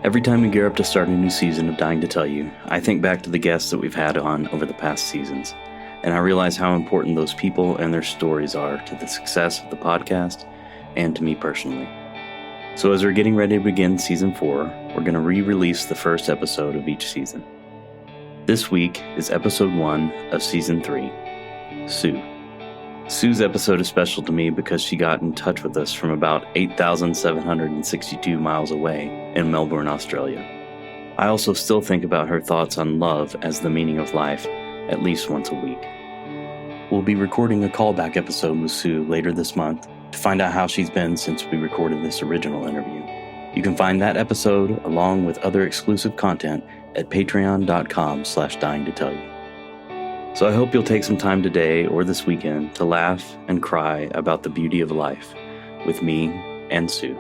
Every time we gear up to start a new season of Dying to Tell You, I think back to the guests that we've had on over the past seasons, and I realize how important those people and their stories are to the success of the podcast and to me personally. So as we're getting ready to begin Season 4, we're going to re-release the first episode of each season. This week is Episode 1 of Season 3, Sue. Sue's episode is special to me because she got in touch with us from about 8,762 miles away in Melbourne, Australia. I also still think about her thoughts on love as the meaning of life at least once a week. We'll be recording a callback episode with Sue later this month to find out how she's been since we recorded this original interview. You can find that episode along with other exclusive content at patreon.com/dyingtotellyu. So I hope you'll take some time today or this weekend to laugh and cry about the beauty of life with me and Sue.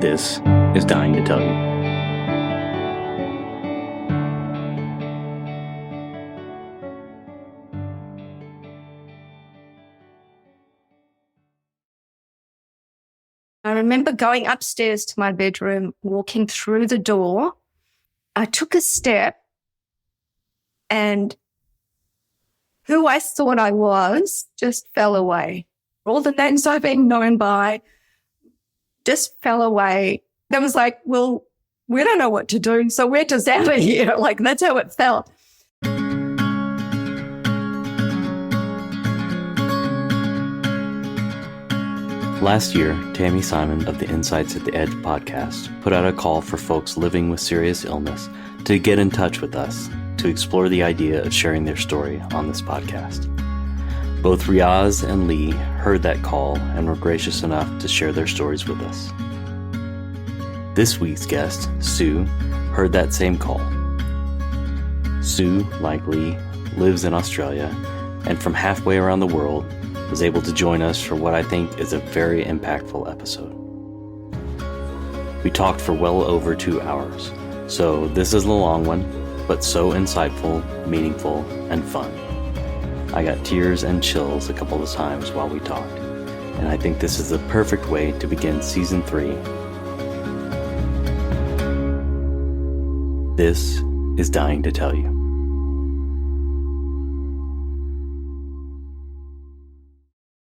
This is Dying to Tell You. I remember going upstairs to my bedroom, walking through the door. I took a step and who I thought I was just fell away. All the names I've been known by just fell away. I was like, well, we don't know what to do, so we're just out of here. Like, that's how it felt. Last year, Tammy Simon of the Insights at the Edge podcast put out a call for folks living with serious illness to get in touch with us to explore the idea of sharing their story on this podcast. Both Riaz and Lee heard that call and were gracious enough to share their stories with us. This week's guest, Sue, heard that same call. Sue, like Lee, lives in Australia and from halfway around the world was able to join us for what I think is a very impactful episode. We talked for well over 2 hours, so this is a long one, but so insightful, meaningful, and fun. I got tears and chills a couple of times while we talked, and I think this is the perfect way to begin Season 3. This is Dying to Tell You.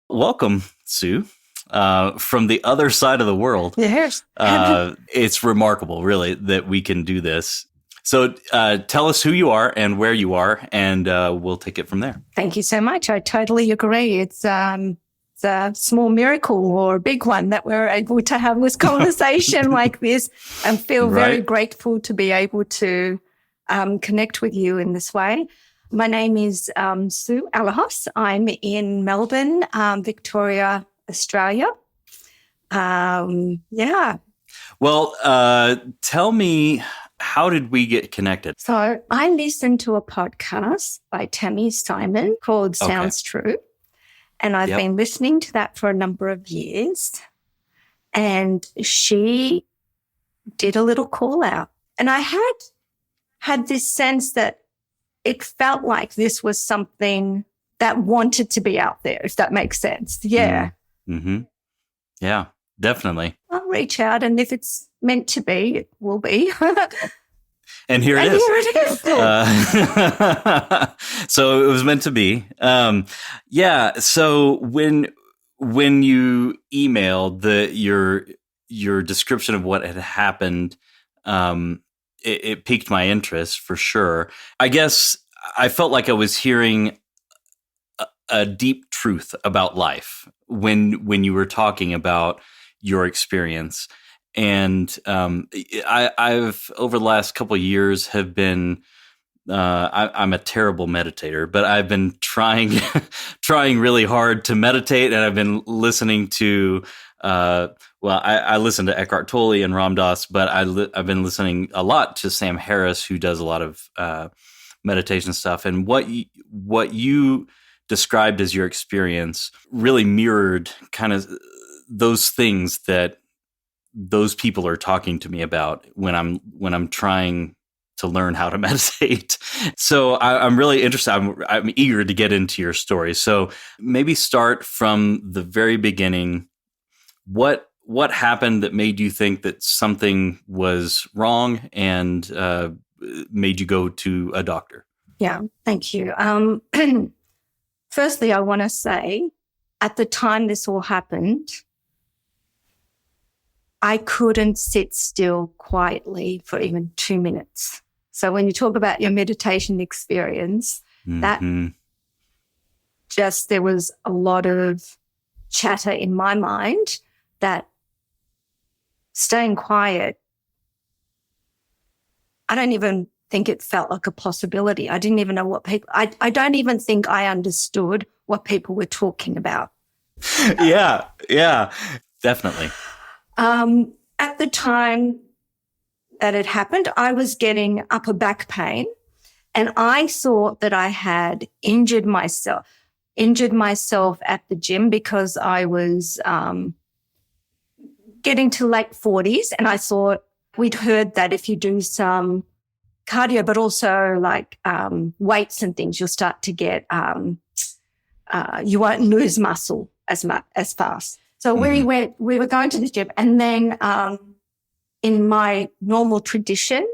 Welcome, Sue, from the other side of the world. Yes. It's remarkable, really, that we can do this. So tell us who you are and where you are, and we'll take it from there. Thank you so much. I totally agree. It's a small miracle or a big one that we're able to have this conversation like this and feel very grateful to be able to connect with you in this way. My name is Sue Alahos. I'm in Melbourne, Victoria, Australia. Yeah. Well, tell me, how did we get connected? So I listened to a podcast by Tammy Simon called Sounds True. And I've been listening to that for a number of years. And she did a little call out. And I had this sense that it felt like this was something that wanted to be out there, if that makes sense. Yeah. Mm-hmm. Yeah, definitely. I'll reach out, and if it's meant to be, it will be. And here it is. So it was meant to be. So when you emailed your description of what had happened, it piqued my interest for sure. I guess I felt like I was hearing a deep truth about life when you were talking about your experience. And I've over the last couple of years have been I'm a terrible meditator, but I've been trying really hard to meditate, and I've been listening to I listen to Eckhart Tolle and Ram Dass, but I've been listening a lot to Sam Harris, who does a lot of meditation stuff. And what you described as your experience really mirrored kind of those things that those people are talking to me about when I'm trying to learn how to meditate. So I'm really interested. I'm eager to get into your story. So maybe start from the very beginning. What what happened that made you think that something was wrong and made you go to a doctor? Yeah, thank you. Firstly, I want to say at the time this all happened, I couldn't sit still quietly for even 2 minutes. So when you talk about your meditation experience, that just, there was a lot of chatter in my mind that staying quiet, I don't even think it felt like a possibility. I didn't even know what people, I don't even think I understood what people were talking about. Yeah, definitely. At the time that it happened, I was getting upper back pain, and I thought that I had injured myself at the gym because I was getting to late 40s, and I thought we'd heard that if you do some cardio, but also like weights and things, you'll start to get, you won't lose muscle as fast. So we were going to the gym, and then in my normal tradition,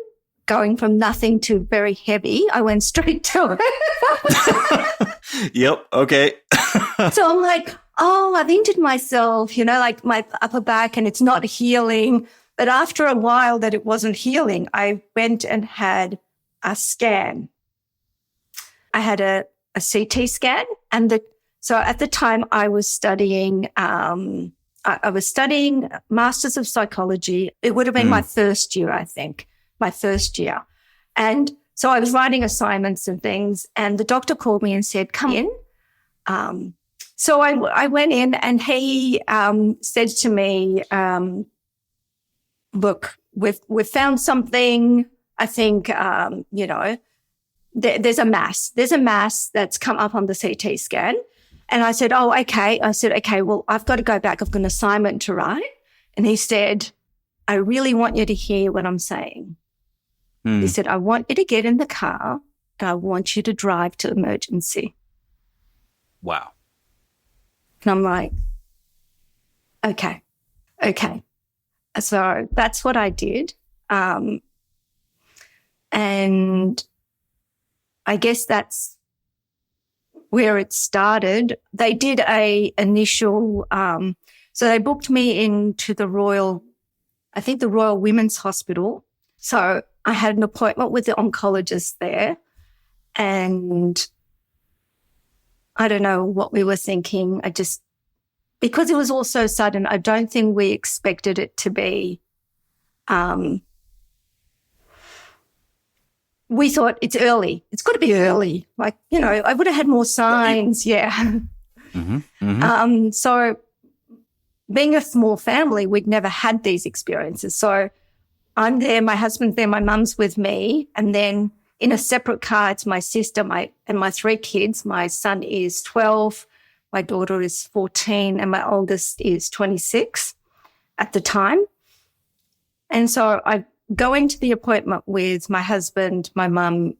going from nothing to very heavy, I went straight to it. Yep. Okay. So I'm like, oh, I've injured myself, like my upper back, and it's not healing. But after a while that it wasn't healing, I went and had a scan. I had a CT scan, and so at the time I was studying, I was studying Masters of Psychology. It would have been my first year, I think, my first year. And so I was writing assignments and things, and the doctor called me and said, come in. So I went in, and he said to me, look, we've found something. I think, there's a mass. There's a mass that's come up on the CT scan. And I said, oh, okay. I said, okay, well, I've got to go back. I've got an assignment to write. And he said, I really want you to hear what I'm saying. He said, I want you to get in the car and I want you to drive to emergency. Wow. And I'm like, okay. So that's what I did. And I guess that's where it started. They did a initial, so they booked me into the Royal Women's Hospital. So I had an appointment with the oncologist there, and I don't know what we were thinking. Because it was all so sudden, I don't think we expected it to be, we thought it's early. It's got to be early. Like, I would have had more signs. Yeah. So being a small family, we'd never had these experiences. So I'm there, my husband's there, my mum's with me. And then in a separate car, it's my sister, and my 3 kids. My son is 12, my daughter is 14, and my oldest is 26 at the time. And so I go into the appointment with my husband, my mum,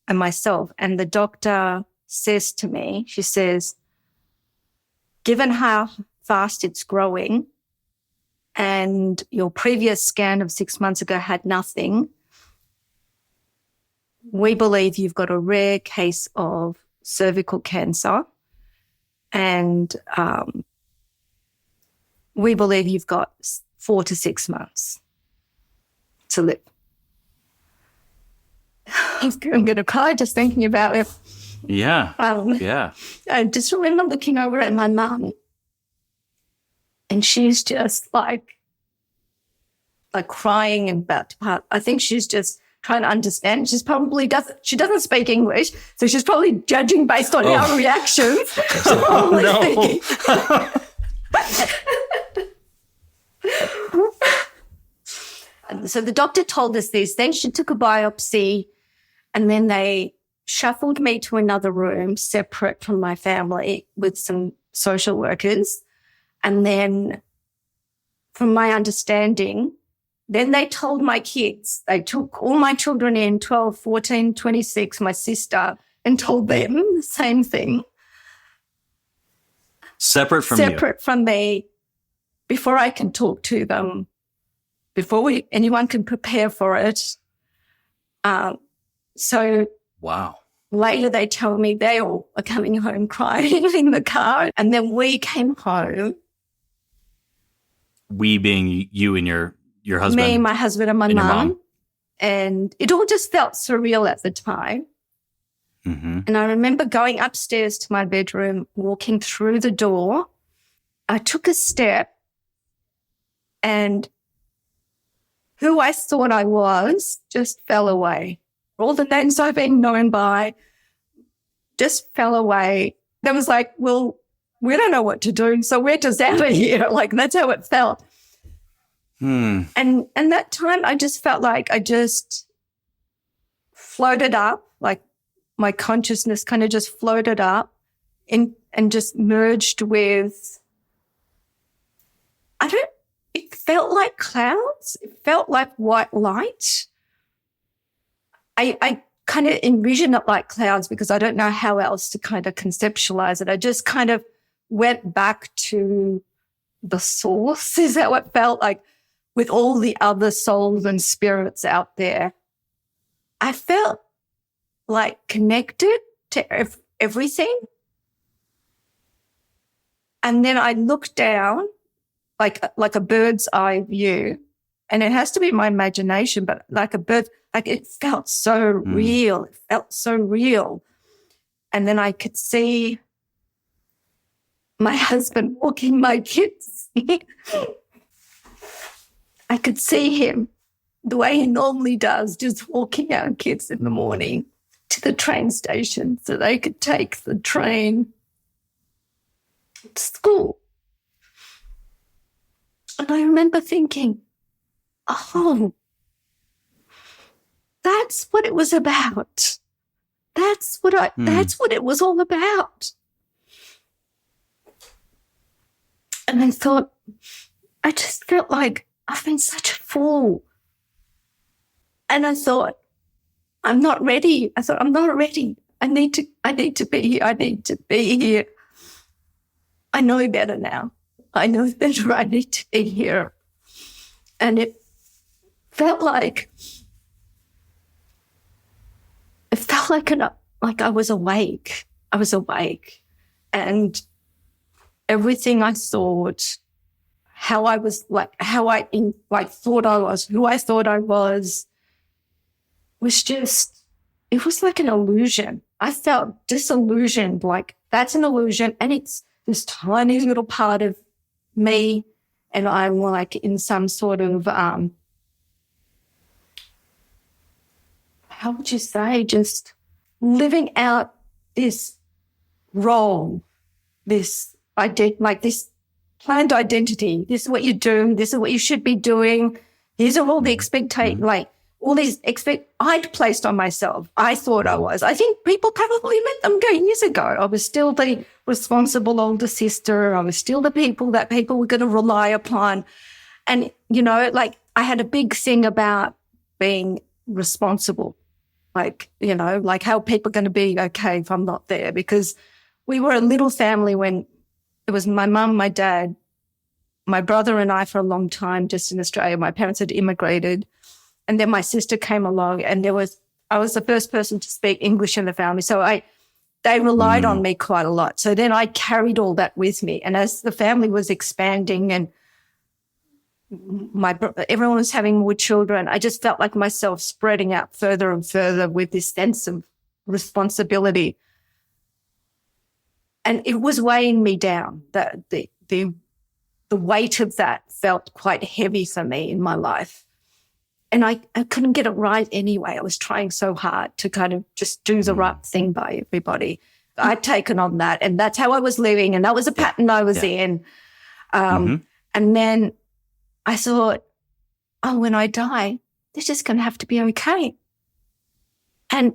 and myself. And the doctor says to me, she says, given how fast it's growing and your previous scan of 6 months ago had nothing, we believe you've got a rare case of cervical cancer, and we believe you've got 4 to 6 months to live. I'm going to cry just thinking about it. Yeah. I just remember looking over at my mum, and she's just like crying and about to part. I think she's just trying to understand. She doesn't speak English, so she's probably judging based on our reactions. So the doctor told us this. Then she took a biopsy, and then they shuffled me to another room separate from my family with some social workers. And then, from my understanding, then they told my kids, they took all my children in, 12, 14, 26, my sister, and told them the same thing. Separate from you? Separate from me, before I can talk to them, before anyone can prepare for it. So wow. Later they tell me they all are coming home crying in the car. And then we came home. We being you and your husband? Me, my husband, and my mum. And it all just felt surreal at the time. Mm-hmm. And I remember going upstairs to my bedroom, walking through the door. I took a step and who I thought I was just fell away. All the names I've been known by just fell away. There was like, well, we don't know what to do, so we're just out of here. Like, that's how it felt. And that time I just felt like I just floated up, like my consciousness kind of just floated up and just merged with, it felt like clouds. It felt like white light. I kind of envision it like clouds because I don't know how else to kind of conceptualize it. I just kind of went back to the source, is how it felt like, with all the other souls and spirits out there. I felt like connected to everything. And then I looked down like a bird's eye view, and it has to be my imagination, but like a bird, like it felt so real. It felt so real. And then I could see my husband walking my kids. I could see him the way he normally does, just walking our kids in the morning to the train station so they could take the train to school. And I remember thinking, oh, that's what it was about. That's what it was all about. And I thought, I just felt like I've been such a fool. And I thought, I'm not ready. I thought, I'm not ready. I need to be here. I need to be here. I know better now. I know better. I need to be here. And it felt like I was awake. I was awake. And everything I thought, how I was thought I was, who I thought I was just, it was like an illusion. I felt disillusioned, like that's an illusion. And it's this tiny little part of me. And I'm like in some sort of, how would you say, just living out this role, this planned identity. This is what you're doing. This is what you should be doing. These are all the I'd placed on myself. I thought I was. I think people probably let them go years ago. I was still the responsible older sister. I was still the people that people were going to rely upon. And, like I had a big thing about being responsible. Like how people are going to be okay if I'm not there, because we were a little family when it was my mum, my dad, my brother and I for a long time just in Australia. My parents had immigrated, and then my sister came along, and I was the first person to speak English in the family. So they relied on me quite a lot. So then I carried all that with me. And as the family was expanding and everyone was having more children, I just felt like myself spreading out further and further with this sense of responsibility. And it was weighing me down. The weight of that felt quite heavy for me in my life. And I couldn't get it right anyway. I was trying so hard to kind of just do the right thing by everybody. I'd taken on that, and that's how I was living, and that was a pattern I was in. And then I thought, oh, when I die, they're just going to have to be okay. And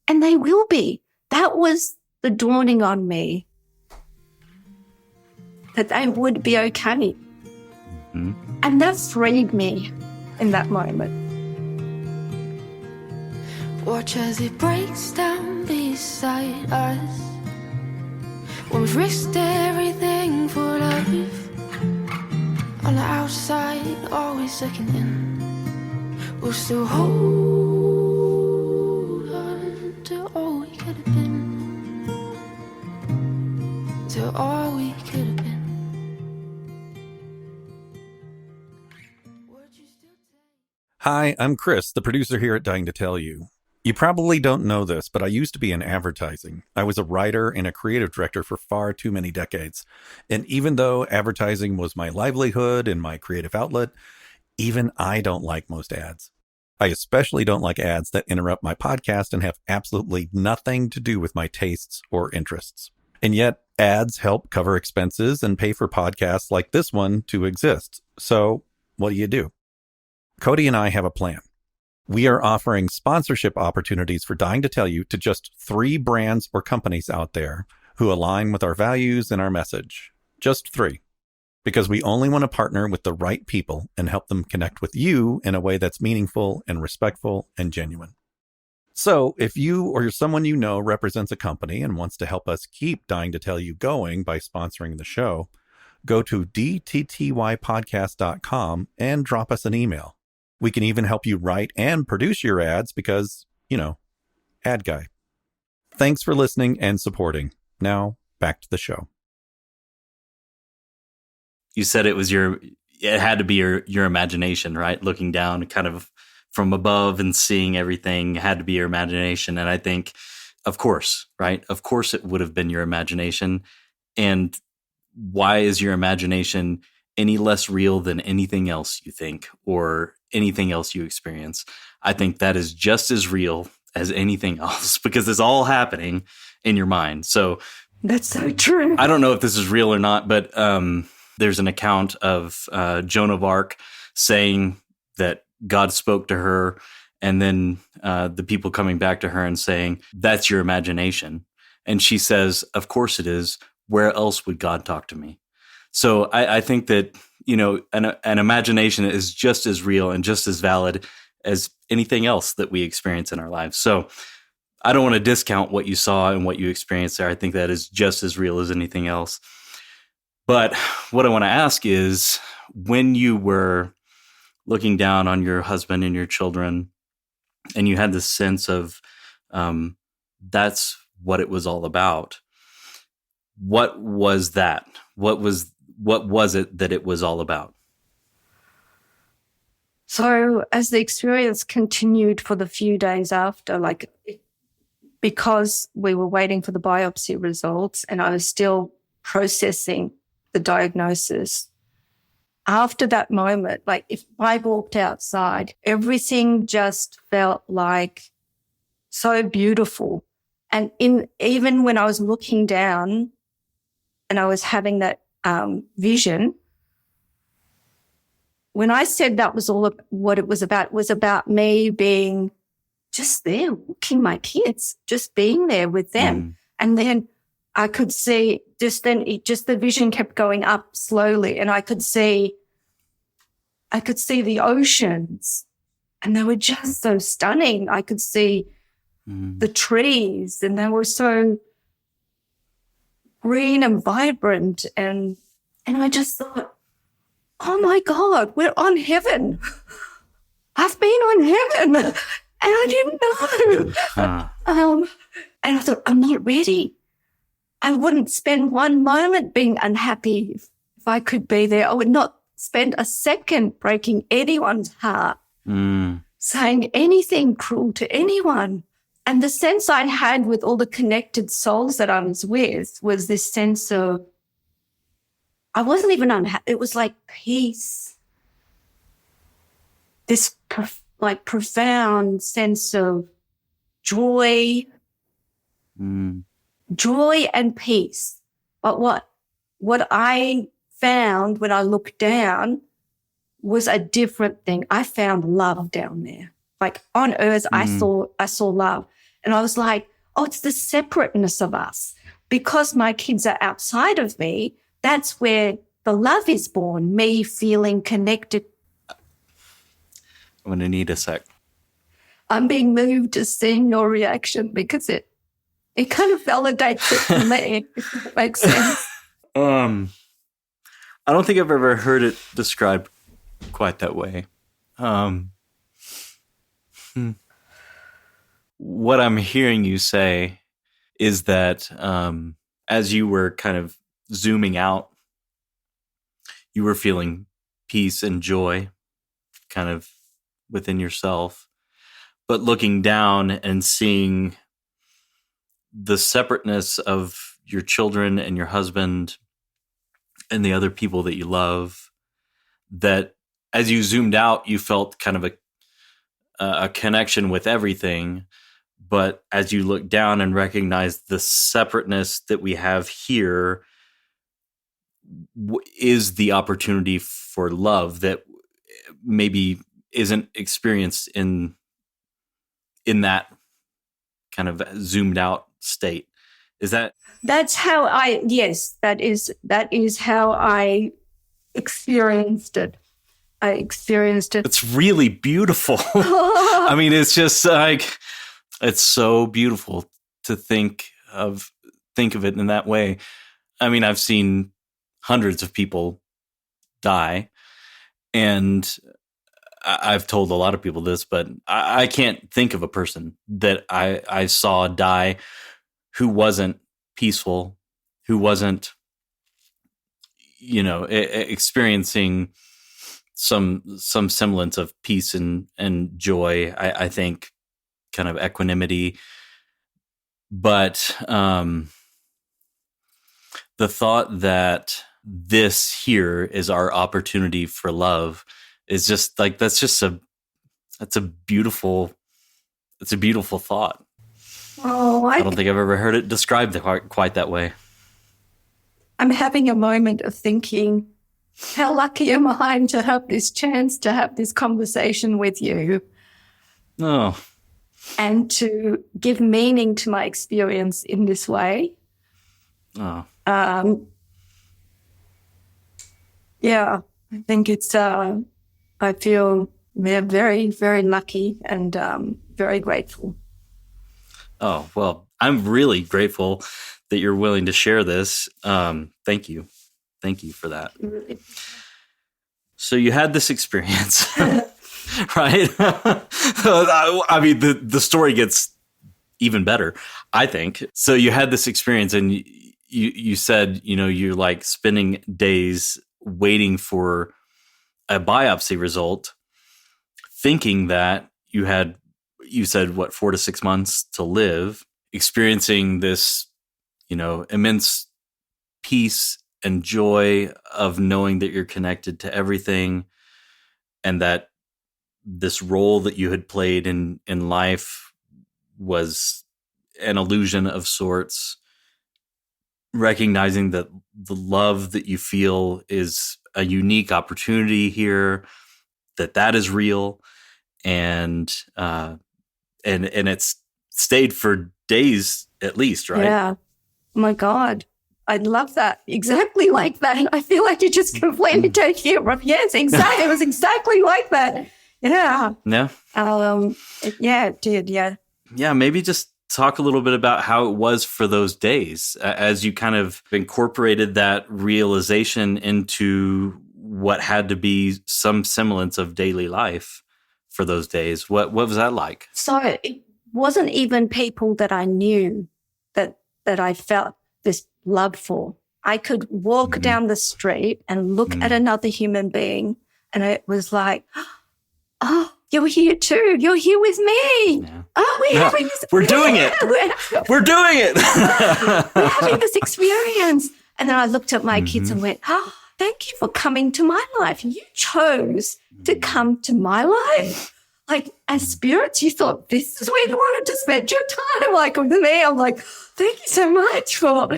they will be. That was the dawning on me that they would be okay. And that freed me in that moment. Watch as it breaks down beside us. When we've risked everything for life, outside, always looking in. We'll still hold on to all we could have been. To all we could have been. Hi, I'm Chris, the producer here at Dying to Tell You. You probably don't know this, but I used to be in advertising. I was a writer and a creative director for far too many decades. And even though advertising was my livelihood and my creative outlet, even I don't like most ads. I especially don't like ads that interrupt my podcast and have absolutely nothing to do with my tastes or interests. And yet, ads help cover expenses and pay for podcasts like this one to exist. So, what do? Cody and I have a plan. We are offering sponsorship opportunities for Dying to Tell You to just 3 brands or companies out there who align with our values and our message. Just 3. Because we only want to partner with the right people and help them connect with you in a way that's meaningful and respectful and genuine. So if you or someone you know represents a company and wants to help us keep Dying to Tell You going by sponsoring the show, go to dttypodcast.com and drop us an email. We can even help you write and produce your ads because, ad guy. Thanks for listening and supporting. Now, back to the show. You said it had to be your imagination, right? Looking down kind of from above and seeing everything had to be your imagination. And I think, of course, right? Of course it would have been your imagination. And why is your imagination any less real than anything else you think or anything else you experience? I think that is just as real as anything else because it's all happening in your mind. So that's so true. I don't know if this is real or not, but there's an account of Joan of Arc saying that God spoke to her, and then the people coming back to her and saying, "That's your imagination." And she says, "Of course it is. Where else would God talk to me?" So I think that, an imagination is just as real and just as valid as anything else that we experience in our lives. So I don't want to discount what you saw and what you experienced there. I think that is just as real as anything else. But what I want to ask is, when you were looking down on your husband and your children, and you had this sense of that's what it was all about, what was that? What was it that it was all about? So as the experience continued for the few days after, because we were waiting for the biopsy results and I was still processing the diagnosis, after that moment, if I walked outside, everything just felt like so beautiful. And even when I was looking down and I was having that vision, when I said that was all what it was about me being just there, walking my kids, just being there with them. And then I could see the vision kept going up slowly, and I could see the oceans, and they were just so stunning. I could see the trees, and they were so green and vibrant, and I just thought, oh my God, we're on heaven. I've been on heaven, and I didn't know. And I thought, I'm not ready. I wouldn't spend one moment being unhappy if I could be there. I would not spend a second breaking anyone's heart, saying anything cruel to anyone. And the sense I had with all the connected souls that I was with was this sense of, I wasn't even unhappy. It was like peace, this profound sense of joy, joy and peace. But what I found when I looked down was a different thing. I found love down there. On earth, I saw love. And I was like, oh, it's the separateness of us. Because my kids are outside of me, that's where the love is born, me feeling connected. I'm going to need a sec. I'm being moved to seeing your reaction because it kind of validates it for me, if that makes sense. I don't think I've ever heard it described quite that way. What I'm hearing you say is that as you were kind of zooming out, you were feeling peace and joy kind of within yourself, but looking down and seeing the separateness of your children and your husband and the other people that you love, that as you zoomed out, you felt kind of a connection with everything. But as you look down and recognize the separateness that we have here is the opportunity for love that maybe isn't experienced in that kind of zoomed out state. Is that? That's how that is how I experienced it. I experienced it. It's really beautiful. I mean, it's just like, it's so beautiful to think of it in that way. I mean, I've seen hundreds of people die, and I've told a lot of people this, but I can't think of a person that I saw die who wasn't peaceful, who wasn't, experiencing some semblance of peace and joy. I think kind of equanimity, but the thought that this here is our opportunity for love is just like, that's a beautiful thought. Oh, I don't think I've ever heard it described quite that way. I'm having a moment of thinking, how lucky am I to have this chance to have this conversation with you? Oh. And to give meaning to my experience in this way. Oh. Yeah, I think it's, I feel very, very lucky and very grateful. Oh, well, I'm really grateful that you're willing to share this. Thank you. Thank you for that. Really. So you had this experience, right? I mean, the story gets even better, I think. So you had this experience, and you said, you're like spending days waiting for a biopsy result, thinking that you said, 4 to 6 months to live, experiencing this, immense peace and joy of knowing that you're connected to everything, and that this role that you had played in life was an illusion of sorts, recognizing that the love that you feel is a unique opportunity here, that is real, and it's stayed for days at least, right? Yeah. Oh my God. I love that. Exactly like that. I feel like you just completely take it from, yes, exactly. It was exactly like that. Yeah. Yeah. Yeah, it did. Yeah. Yeah. Maybe just talk a little bit about how it was for those days as you kind of incorporated that realization into what had to be some semblance of daily life for those days. What was that like? So it wasn't even people that I knew that I felt this love for. I could walk down the street and look at another human being, and it was like, oh, you're here too. You're here with me. Yeah. Oh, having this. We're doing it. We're doing it. We're having this experience. And then I looked at my kids and went, oh, thank you for coming to my life. You chose to come to my life. Like, as spirits, you thought this is where you wanted to spend your time. Like, with me, I'm like, thank you so much for,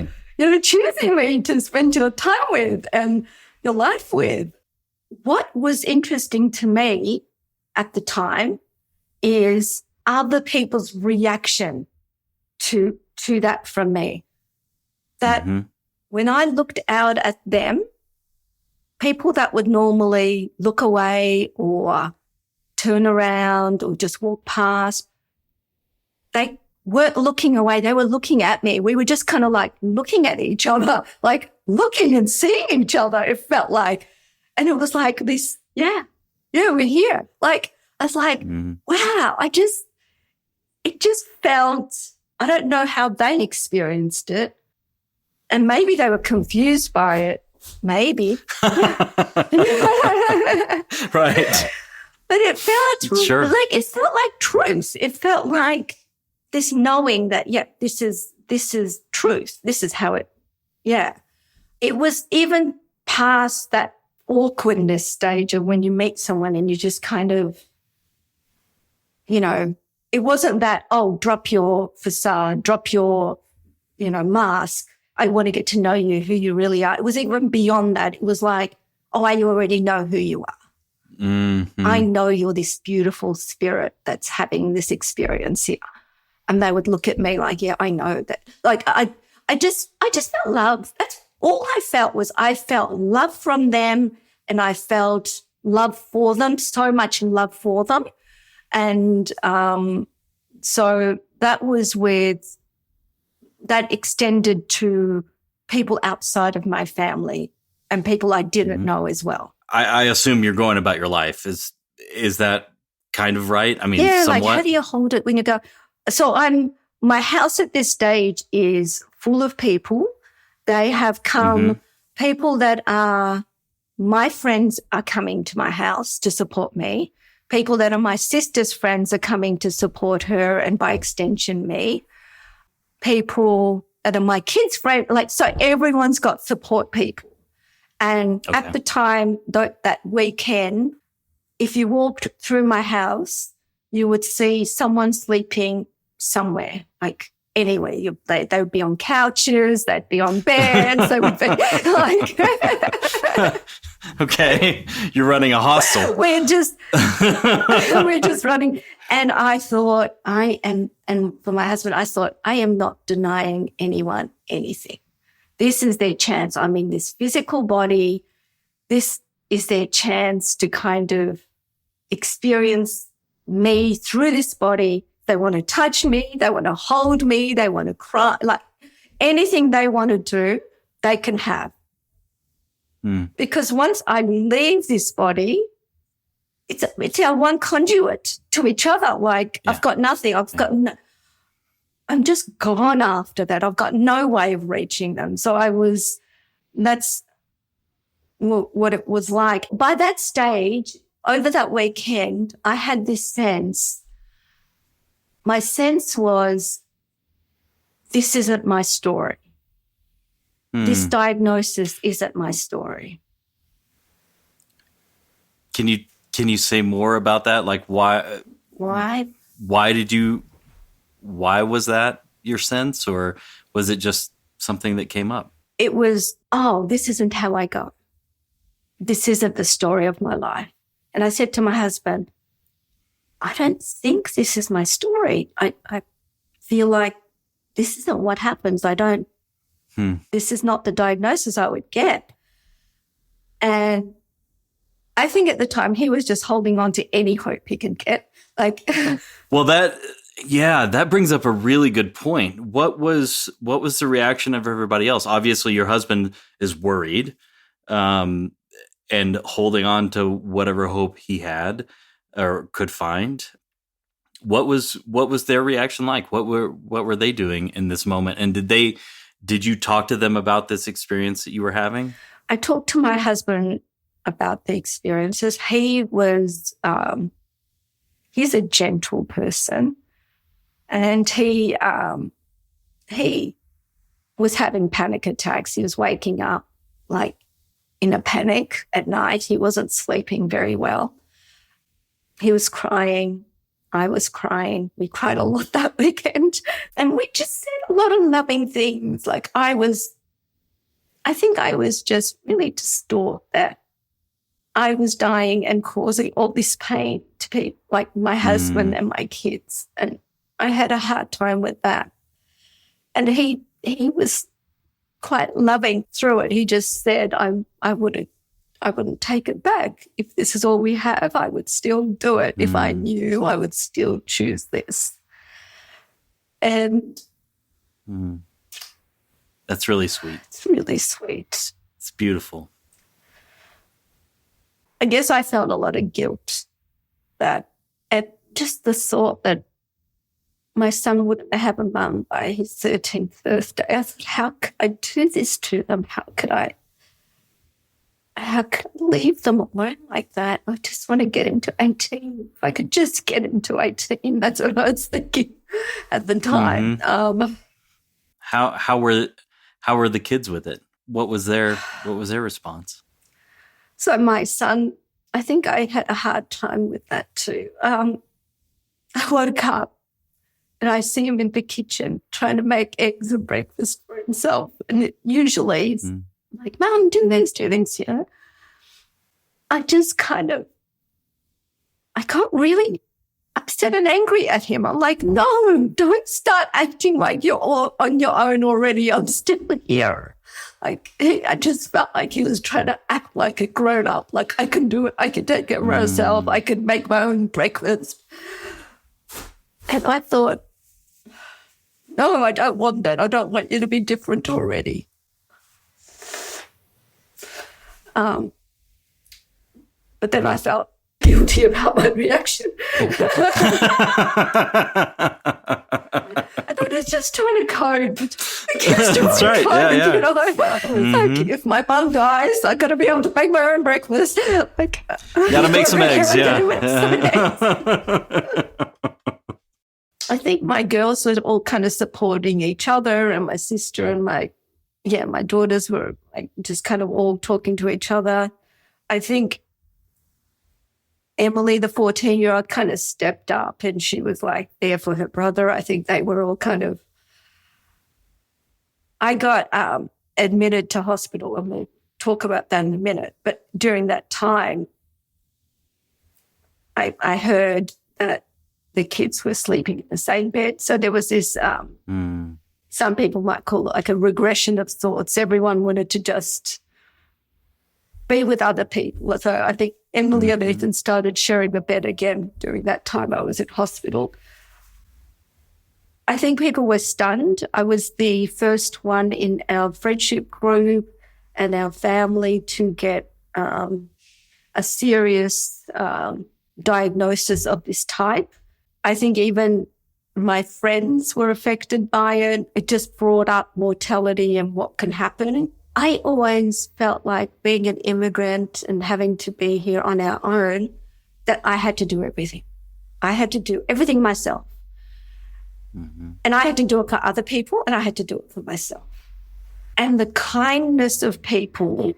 choosing me to spend your time with and your life with. What was interesting to me at the time is other people's reaction to that from me. That when I looked out at them, people that would normally look away or turn around or just walk past, they weren't looking away. They were looking at me. We were just kind of like looking at each other, like looking and seeing each other. It felt like, and it was like this, yeah, we're here. Like, I was like, wow, it just felt, I don't know how they experienced it. And maybe they were confused by it. Maybe. Right. But it felt Sure. it felt like truth. It felt like this knowing that, yeah, this is truth. This is how it, yeah. It was even past that awkwardness stage of when you meet someone and you just kind of, you know, it wasn't that, oh, drop your facade, drop your, you know, mask. I want to get to know you, who you really are. It was even beyond that. It was like, oh, I already know who you are. Mm-hmm. I know you're this beautiful spirit that's having this experience here. And they would look at me like, yeah, I know that. Like, I just felt love. That's all I felt was I felt love from them and I felt love for them, so much love for them. And so that extended to people outside of my family and people I didn't know as well. I assume you're going about your life. Is that kind of right? I mean, yeah, somewhat? Like how do you hold it when you go? So my house at this stage is full of people. They have come, people that are my friends are coming to my house to support me. People that are my sister's friends are coming to support her and by extension me. People that are my kids' friends, like, so everyone's got support people. And at the time, that weekend, if you walked through my house, you would see someone sleeping somewhere, like anywhere. They would be on couches, they'd be on beds, they would be like... Okay, you're running a hostel. we're just running. And I thought, and for my husband, I thought, I am not denying anyone anything. This is their chance. I'm in this physical body. This is their chance to kind of experience me through this body. They want to touch me. They want to hold me. They want to cry. Like anything they want to do, they can have. Because once I leave this body, it's our one conduit to each other. Like I've got nothing. I'm just gone after that. I've got no way of reaching them. So that's what it was like. By that stage, over that weekend, I had this sense. My sense was, this isn't my story. This diagnosis isn't my story. Can you say more about that? Like why was that your sense, or was it just something that came up? It was, oh, this isn't how I go. This isn't the story of my life. And I said to my husband, I don't think this is my story. I feel like this isn't what happens. This is not the diagnosis I would get. And I think at the time he was just holding on to any hope he could get. Like, well, that brings up a really good point. What was the reaction of everybody else? Obviously, your husband is worried, and holding on to whatever hope he had or could find. What was their reaction like? What were they doing in this moment? And did you talk to them about this experience that you were having? I talked to my husband about the experiences. He was, he's a gentle person, and he was having panic attacks. He was waking up like in a panic at night. He wasn't sleeping very well. He was crying. I was crying. We cried a lot that weekend, and we just said a lot of loving things. Like I think I was just really distraught that I was dying and causing all this pain to people like my husband and my kids. And I had a hard time with that. And he was quite loving through it. He just said, I wouldn't take it back. If this is all we have, I would still do it. If I knew, I would still choose this. And that's really sweet. It's really sweet. It's beautiful. I guess I felt a lot of guilt that at just the thought that my son wouldn't have a mum by his 13th birthday. I thought, how could I do this to them? How could I leave them alone like that? I just want to get him to 18. If I could just get him to 18, that's what I was thinking at the time. How were the kids with it? What was their response? So my son, I think I had a hard time with that too. I woke up and I see him in the kitchen trying to make eggs and breakfast for himself. And usually he's like, Mom, do these, you know. I got really upset and angry at him. I'm like, no, don't start acting like you're all on your own already. I'm still here. Like, I just felt like he was trying to act like a grown-up, like I can do it, I can take care of myself, I can make my own breakfast. And I thought, no, I don't want that. I don't want you to be different already. But then I felt guilty about my reaction. I thought it's just trying to cope. That's right. Yeah. You know? Like, if my mum dies, I got to be able to make my own breakfast. Like, gotta make some eggs. I think my girls were all kind of supporting each other, and my sister and my daughters were like just kind of all talking to each other. I think Emily, the 14-year-old, kind of stepped up and she was like there for her brother. I think they were all kind of, I got admitted to hospital, and we'll talk about that in a minute. But during that time, I heard that the kids were sleeping in the same bed. So there was this, some people might call it like a regression of thoughts. Everyone wanted to just be with other people. So I think Emily and Ethan started sharing a bed again during that time I was in hospital. I think people were stunned. I was the first one in our friendship group and our family to get a serious diagnosis of this type. I think even my friends were affected by it. It just brought up mortality and what can happen. I always felt like being an immigrant and having to be here on our own, that I had to do everything. I had to do everything myself. And I had to do it for other people, and I had to do it for myself. And the kindness of people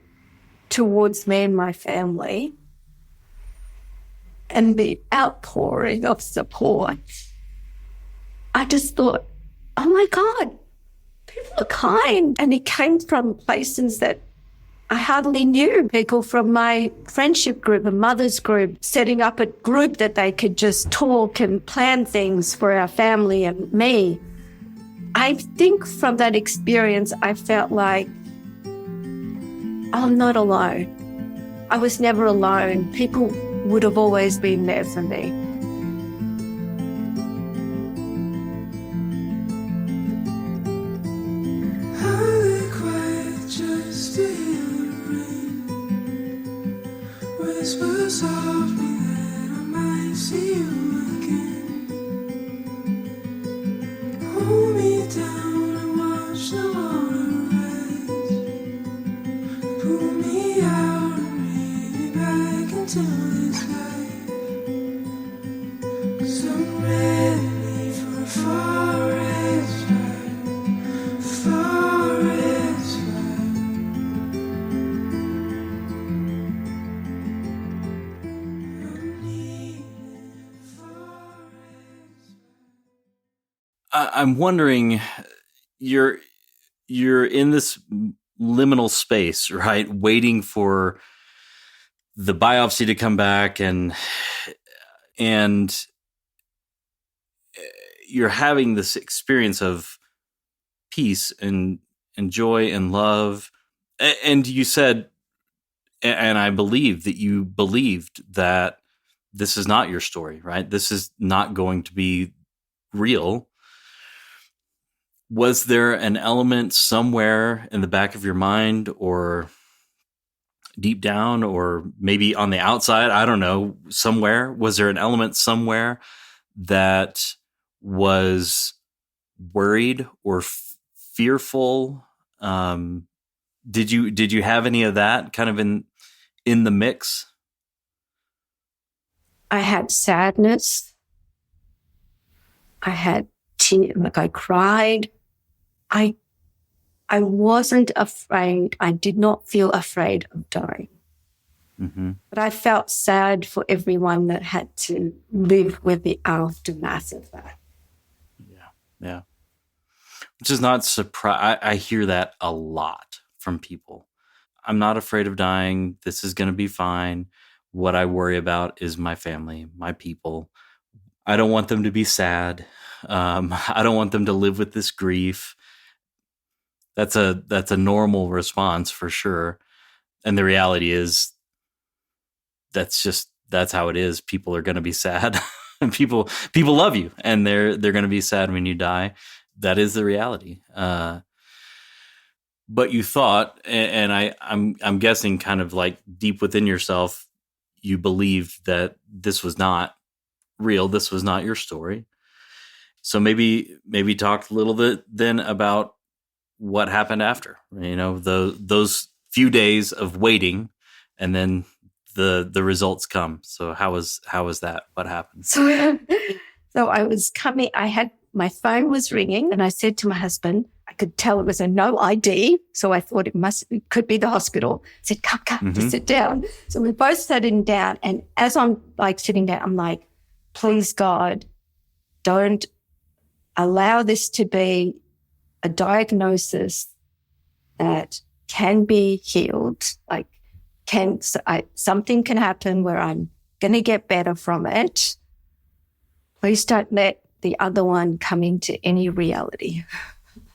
towards me and my family and the outpouring of support, I just thought, oh my God, people are kind. And it came from places that I hardly knew. People from my friendship group, a mother's group, setting up a group that they could just talk and plan things for our family and me. I think from that experience, I felt like I'm not alone. I was never alone. People would have always been there for me. Whisper softly that I might see you again. Hold me down and watch the water rise. Pull me out and bring me back into this life. 'Cause I'm ready for a forest fire. Forest fire. I'm wondering, you're in this liminal space, right? Waiting for the biopsy to come back, and you're having this experience of peace and joy and love. And you said, and I believe that you believed that this is not your story, right? This is not going to be real. Was there an element somewhere in the back of your mind or deep down or maybe on the outside, I don't know, somewhere? Was there an element somewhere that was worried or fearful? Did you have any of that kind of in the mix? I had sadness. I had tears, like I cried. I wasn't afraid. I did not feel afraid of dying. Mm-hmm. But I felt sad for everyone that had to live with the aftermath of that. Yeah. Which is not surprise. I hear that a lot from people. I'm not afraid of dying. This is going to be fine. What I worry about is my family, my people. I don't want them to be sad. I don't want them to live with this grief. That's a normal response for sure. And the reality is that's how it is. People are going to be sad. people love you and they're going to be sad when you die. That is the reality. But you thought, and I'm guessing kind of like deep within yourself, you believed that this was not real. This was not your story. So maybe talk a little bit then about what happened after, those few days of waiting, and then the results come. So how was that? What happened? So I was coming. My phone was ringing, and I said to my husband, I could tell it was a no ID, so I thought it could be the hospital. I said, come, just sit down. So we both sitting down, and as I'm like sitting down, I'm like, please God, don't allow this to be a diagnosis that can be healed. Like, something can happen where I'm going to get better from it. Please don't let the other one come into any reality.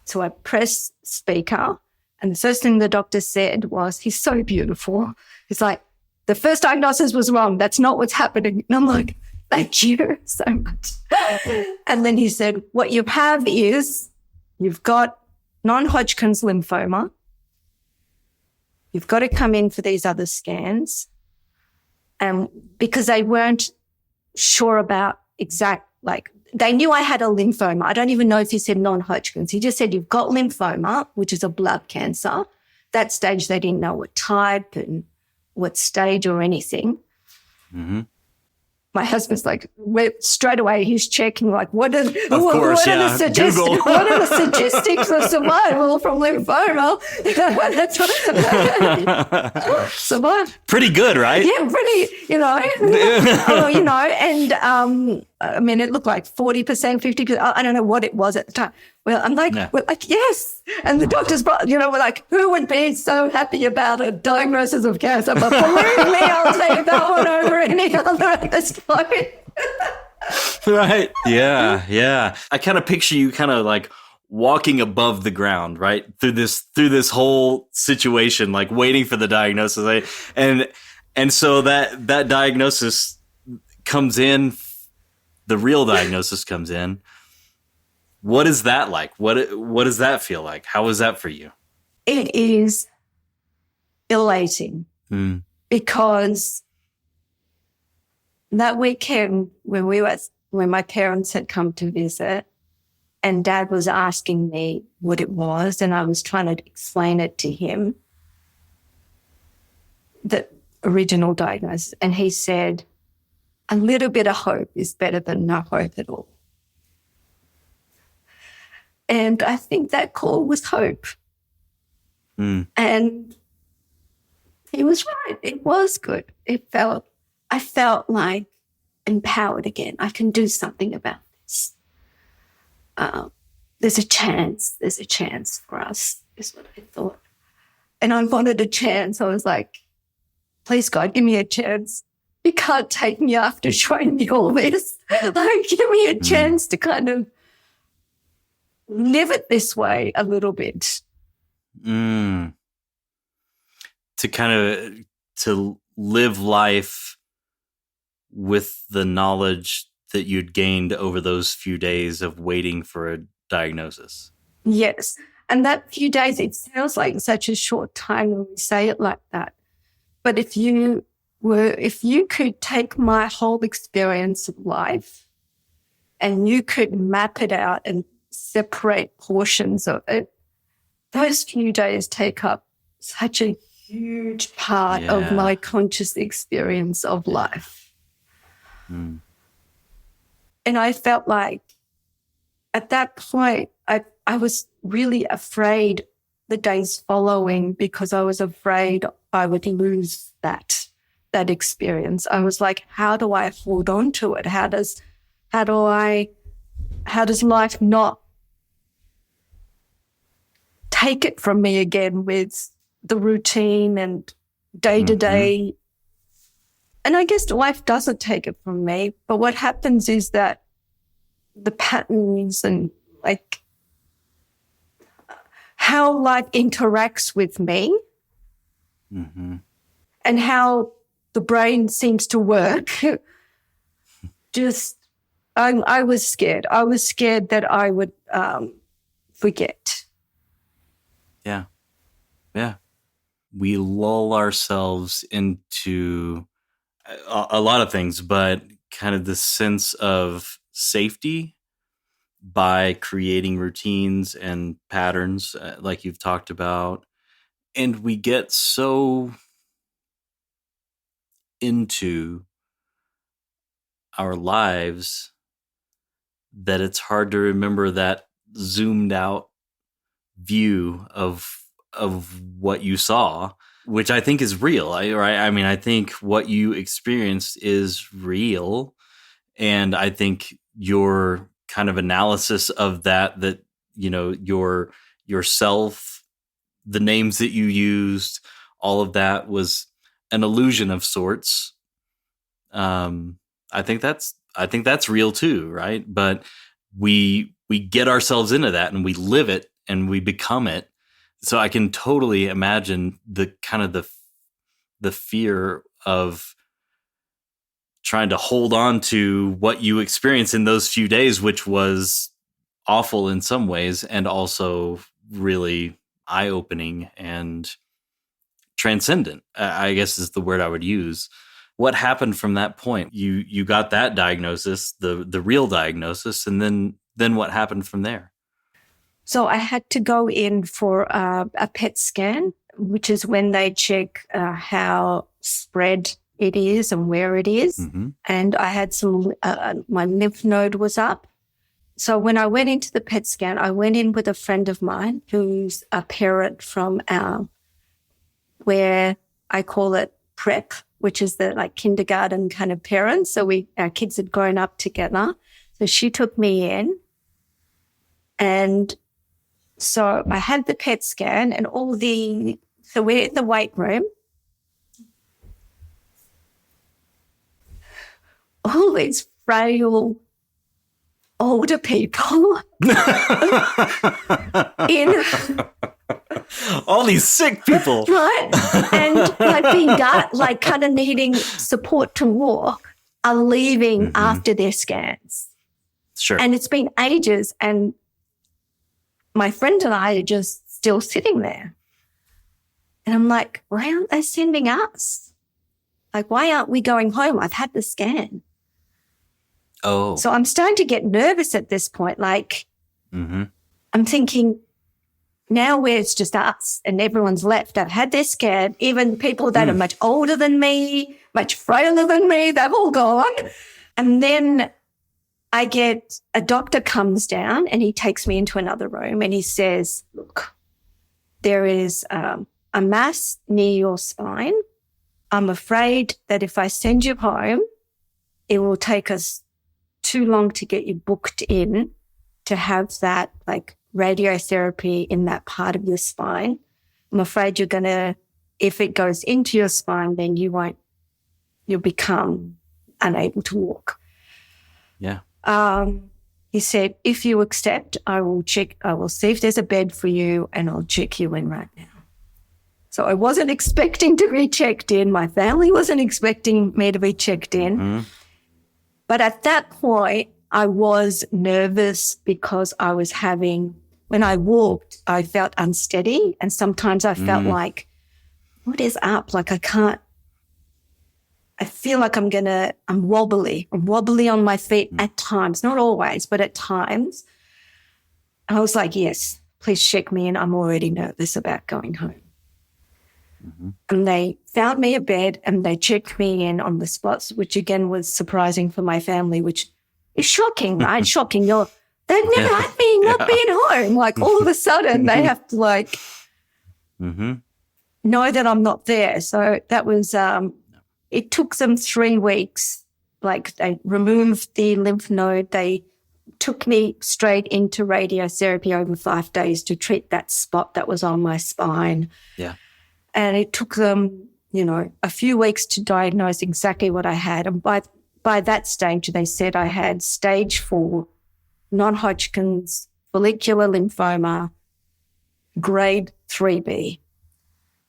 So I pressed speaker, and the first thing the doctor said was, he's so beautiful. He's like, the first diagnosis was wrong. That's not what's happening. And I'm like, thank you so much. And then he said, what you have is you've got non-Hodgkin's lymphoma. You've got to come in for these other scans. And because they weren't sure about they knew I had a lymphoma. I don't even know if he said non-Hodgkin's. He just said, you've got lymphoma, which is a blood cancer. That stage, they didn't know what type and what stage or anything. Mm-hmm. My husband's like, straight away, he's checking, like, what are the statistics of survival from lymphoma? Survival. Pretty good, right? Yeah, pretty, and I mean, it looked like 40%, 50%. I don't know what it was at the time. Well, I'm like, We're like, yes. And the doctors, we're like, who would be so happy about a diagnosis of cancer? But believe me, I'll take that one over any other at this point. Right. Yeah. I kind of picture you kind of like walking above the ground, right? Through this whole situation, like waiting for the diagnosis. Right? And so that diagnosis comes in, the real diagnosis comes in. What is that like? What does that feel like? How was that for you? It is elating because that weekend when my parents had come to visit and Dad was asking me what it was and I was trying to explain it to him, the original diagnosis, and he said, a little bit of hope is better than no hope at all. And I think that call was hope. And he was right. It was good. I felt like empowered again. I can do something about this. There's a chance for us, is what I thought. And I wanted a chance. I was like, please, God, give me a chance. You can't take me after showing me all this. Like, give me a chance to kind of live it this way a little bit. To kind of to live life with the knowledge that you'd gained over those few days of waiting for a diagnosis. Yes. And that few days, it sounds like such a short time when we say it like that. But if you could take my whole experience of life and you could map it out and separate portions of it, those few days take up such a huge part of my conscious experience of life. Mm. And I felt like at that point, I was really afraid the days following because I was afraid I would lose that experience. I was like, how do I hold on to it? How does life not take it from me again with the routine and day to day? And I guess life doesn't take it from me, but what happens is that the patterns and like how life interacts with me and how the brain seems to work. I was scared. I was scared that I would forget. Yeah. Yeah. We lull ourselves into a lot of things, but kind of the sense of safety by creating routines and patterns, like you've talked about. And we get so into our lives that it's hard to remember that zoomed out view of what you saw, which I think is real. I think what you experienced is real. And I think your kind of analysis of that, yourself, the names that you used, all of that was an illusion of sorts. I think that's real too, right? But we get ourselves into that and we live it and we become it. So I can totally imagine the kind of the fear of trying to hold on to what you experienced in those few days, which was awful in some ways and also really eye-opening and transcendent, I guess is the word I would use. What happened from that point? You got that diagnosis, the real diagnosis, and then what happened from there? So I had to go in for a PET scan, which is when they check how spread it is and where it is. And I had my lymph node was up. So when I went into the PET scan, I went in with a friend of mine who's a parent from where I call it prep, which is the like kindergarten kind of parents. So our kids had grown up together. So she took me in. And so I had the PET scan and so we're in the weight room. All these frail older people in all these sick people, right? And like kind of needing support to walk are leaving after their scans. Sure. And it's been ages, and my friend and I are just still sitting there. And I'm like, why aren't they sending us? Like, why aren't we going home? I've had the scan. Oh. So I'm starting to get nervous at this point. Like, I'm thinking, now where it's just us and everyone's left. I've had their scan. Even people that are much older than me, much frailer than me, they've all gone. And then a doctor comes down and he takes me into another room and he says, look, there is a mass near your spine. I'm afraid that if I send you home, it will take us too long to get you booked in to have that like radiotherapy in that part of your spine. I'm afraid if it goes into your spine, then you'll become unable to walk. Yeah. He said, if you accept, I will see if there's a bed for you and I'll check you in right now. So I wasn't expecting to be checked in. My family wasn't expecting me to be checked in. But at that point, I was nervous because I was having when I walked, I felt unsteady. And sometimes I felt like, what is up? Like I feel like I'm wobbly. I'm wobbly on my feet at times, not always, but at times. I was like, yes, please check me in. I'm already nervous about going home. And they found me a bed and they checked me in on the spots, which again was surprising for my family, which is shocking, right? Shocking. They've never had me not being home. Like all of a sudden they have to like know that I'm not there. So that was, it took them 3 weeks. Like they removed the lymph node. They took me straight into radiotherapy over 5 days to treat that spot that was on my spine. Yeah. And it took them, a few weeks to diagnose exactly what I had. And by that stage, they said I had stage 4 non-Hodgkin's follicular lymphoma, grade 3B.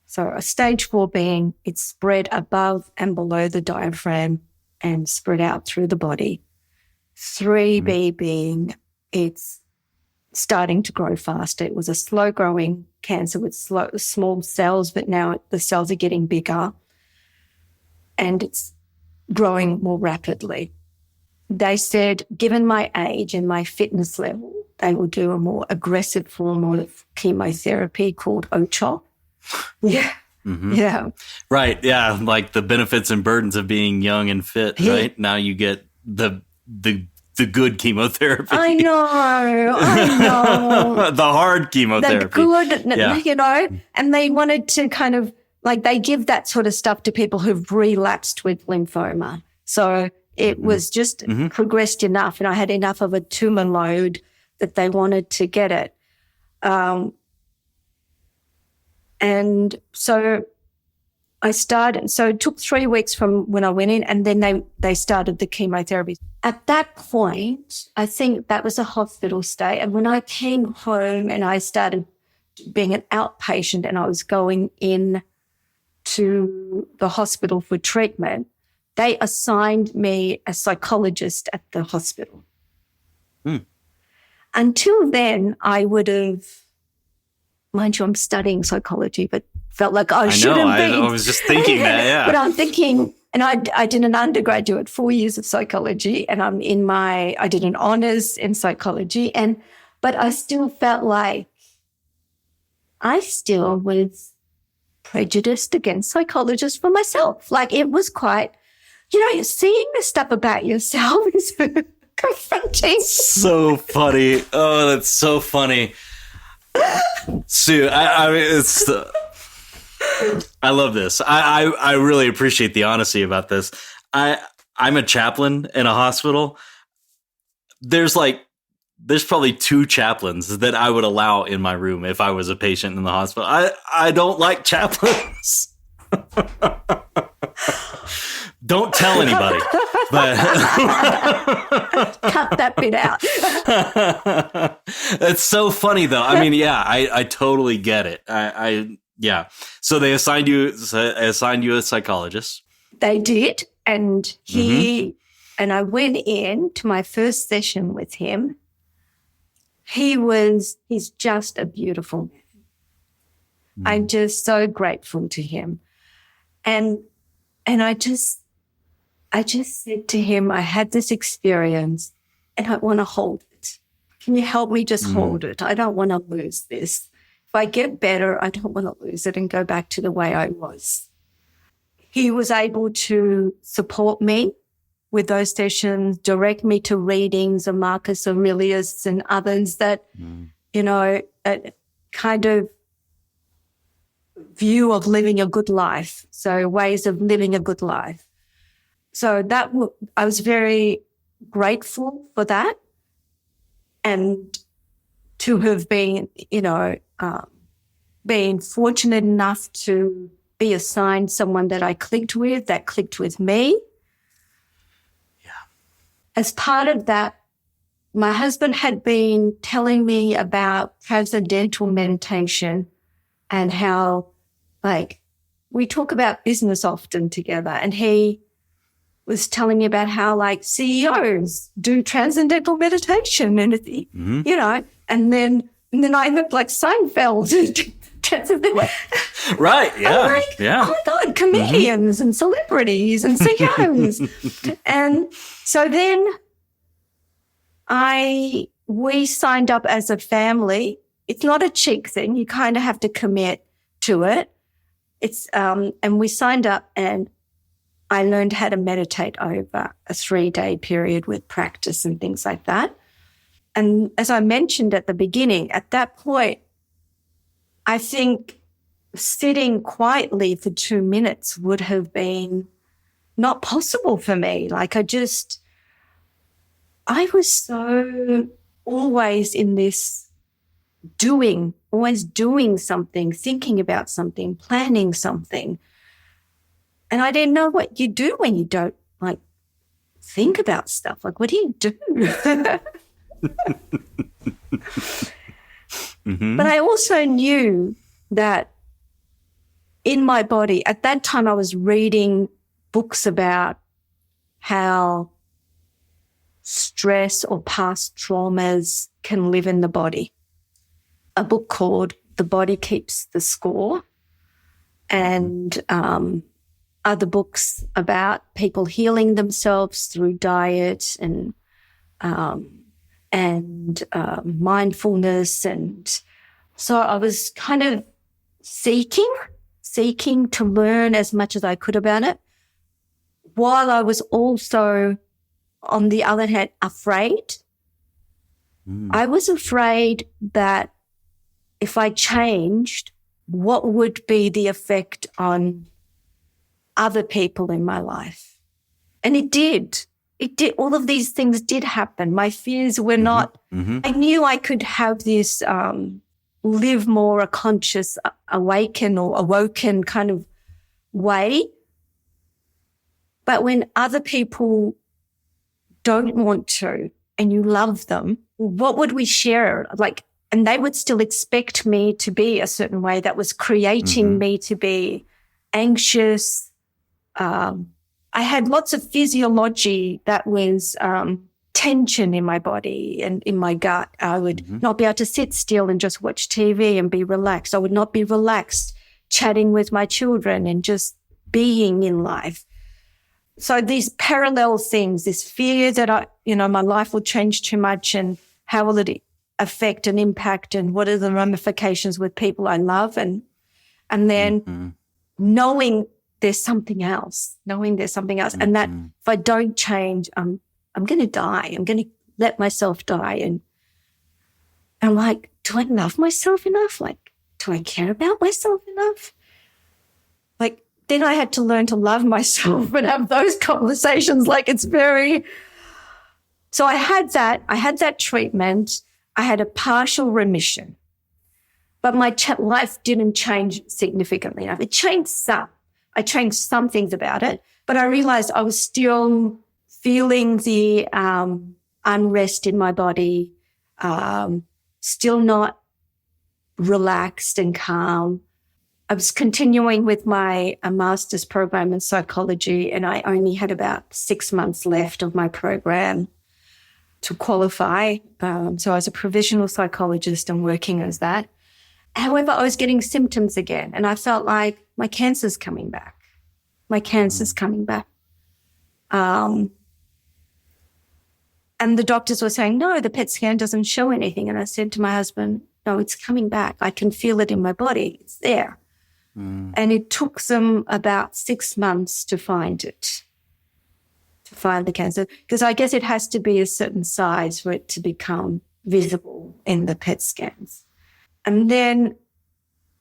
So a stage 4 being it's spread above and below the diaphragm and spread out through the body. 3B being it's starting to grow faster. It was a slow-growing cancer with small cells, but now the cells are getting bigger and it's growing more rapidly. They said, given my age and my fitness level, they will do a more aggressive form of chemotherapy called OCHOP. Yeah. Yeah. Right. Yeah. Like the benefits and burdens of being young and fit, right? Now you get the good chemotherapy. I know. The hard chemotherapy. The good, and they wanted to kind of, like they give that sort of stuff to people who've relapsed with lymphoma. So it was just progressed enough and I had enough of a tumor load that they wanted to get it. And so I started, so it took 3 weeks from when I went in and then they started the chemotherapy. At that point, I think that was a hospital stay. And when I came home and I started being an outpatient and I was going in to the hospital for treatment, they assigned me a psychologist at the hospital. Until then, I would have, mind you, I'm studying psychology, but felt like I shouldn't be. I was just thinking that, yeah. But I'm thinking, and I did an undergraduate 4 years of psychology, and I did an honors in psychology, but I still felt like I still was prejudiced against psychologists for myself. Like it was quite, seeing this stuff about yourself is confronting. So funny. Oh, that's so funny. Sue, I mean, I love this. I really appreciate the honesty about this. I'm a chaplain in a hospital. There's probably 2 chaplains that I would allow in my room if I was a patient in the hospital. I don't like chaplains. Don't tell anybody. But cut that bit out. It's so funny though. I mean, yeah, I totally get it. Yeah. So they assigned you a psychologist. They did, and and I went in to my first session with him. He's just a beautiful man. I'm just so grateful to him. And I just said to him, I had this experience and I want to hold it. Can you help me just hold it? I don't want to lose this. If I get better, I don't want to lose it and go back to the way I was. He was able to support me with those sessions, direct me to readings of Marcus Aurelius and others that, a kind of view of living a good life. So ways of living a good life. So I was very grateful for that and to have been, being fortunate enough to be assigned someone that I clicked with, that clicked with me. Yeah. As part of that, my husband had been telling me about transcendental meditation and how, we talk about business often together, and he was telling me about how CEOs do transcendental meditation and, and then And then I looked like Seinfeld. Right, yeah. I'm like, yeah. oh my God, comedians and celebrities and CEOs. And so then we signed up as a family. It's not a cheek thing. You kind of have to commit to it. And we signed up, and I learned how to meditate over a 3-day period with practice and things like that. And as I mentioned at the beginning, at that point, I think sitting quietly for 2 minutes would have been not possible for me. Like I was so always in this always doing something, thinking about something, planning something. And I didn't know what you do when you don't like think about stuff. Like, what do you do? But I also knew that in my body, at that time I was reading books about how stress or past traumas can live in the body. A book called The Body Keeps the Score, and other books about people healing themselves through diet and mindfulness. And so I was kind of seeking to learn as much as I could about it, while I was also, on the other hand, afraid. I was afraid that if I changed, what would be the effect on other people in my life? And it did. All of these things did happen. My fears were not, I knew I could have this live more a conscious, awoken kind of way. But when other people don't want to and you love them, what would we share? Like, and they would still expect me to be a certain way that was creating me to be anxious. I had lots of physiology that was tension in my body and in my gut. I would not be able to sit still and just watch TV and be relaxed. I would not be relaxed chatting with my children and just being in life. So these parallel things, this fear that my life will change too much, and how will it affect and impact, and what are the ramifications with people I love, and then knowing there's something else, and that if I don't change, I'm going to die. I'm going to let myself die. And I'm like, do I love myself enough? Like, do I care about myself enough? Like, then I had to learn to love myself and have those conversations. Like, it's very, so I had that treatment. I had a partial remission, but my life didn't change significantly enough. It changed some. I changed some things about it, but I realized I was still feeling the unrest in my body, still not relaxed and calm. I was continuing with my master's program in psychology, and I only had about 6 months left of my program to qualify. So I was a provisional psychologist and working as that. However, I was getting symptoms again, and I felt like my cancer's coming back. And the doctors were saying, no, the PET scan doesn't show anything. And I said to my husband, no, it's coming back. I can feel it in my body. It's there. And it took them about 6 months to find it, to find the cancer, because I guess it has to be a certain size for it to become visible in the PET scans. And then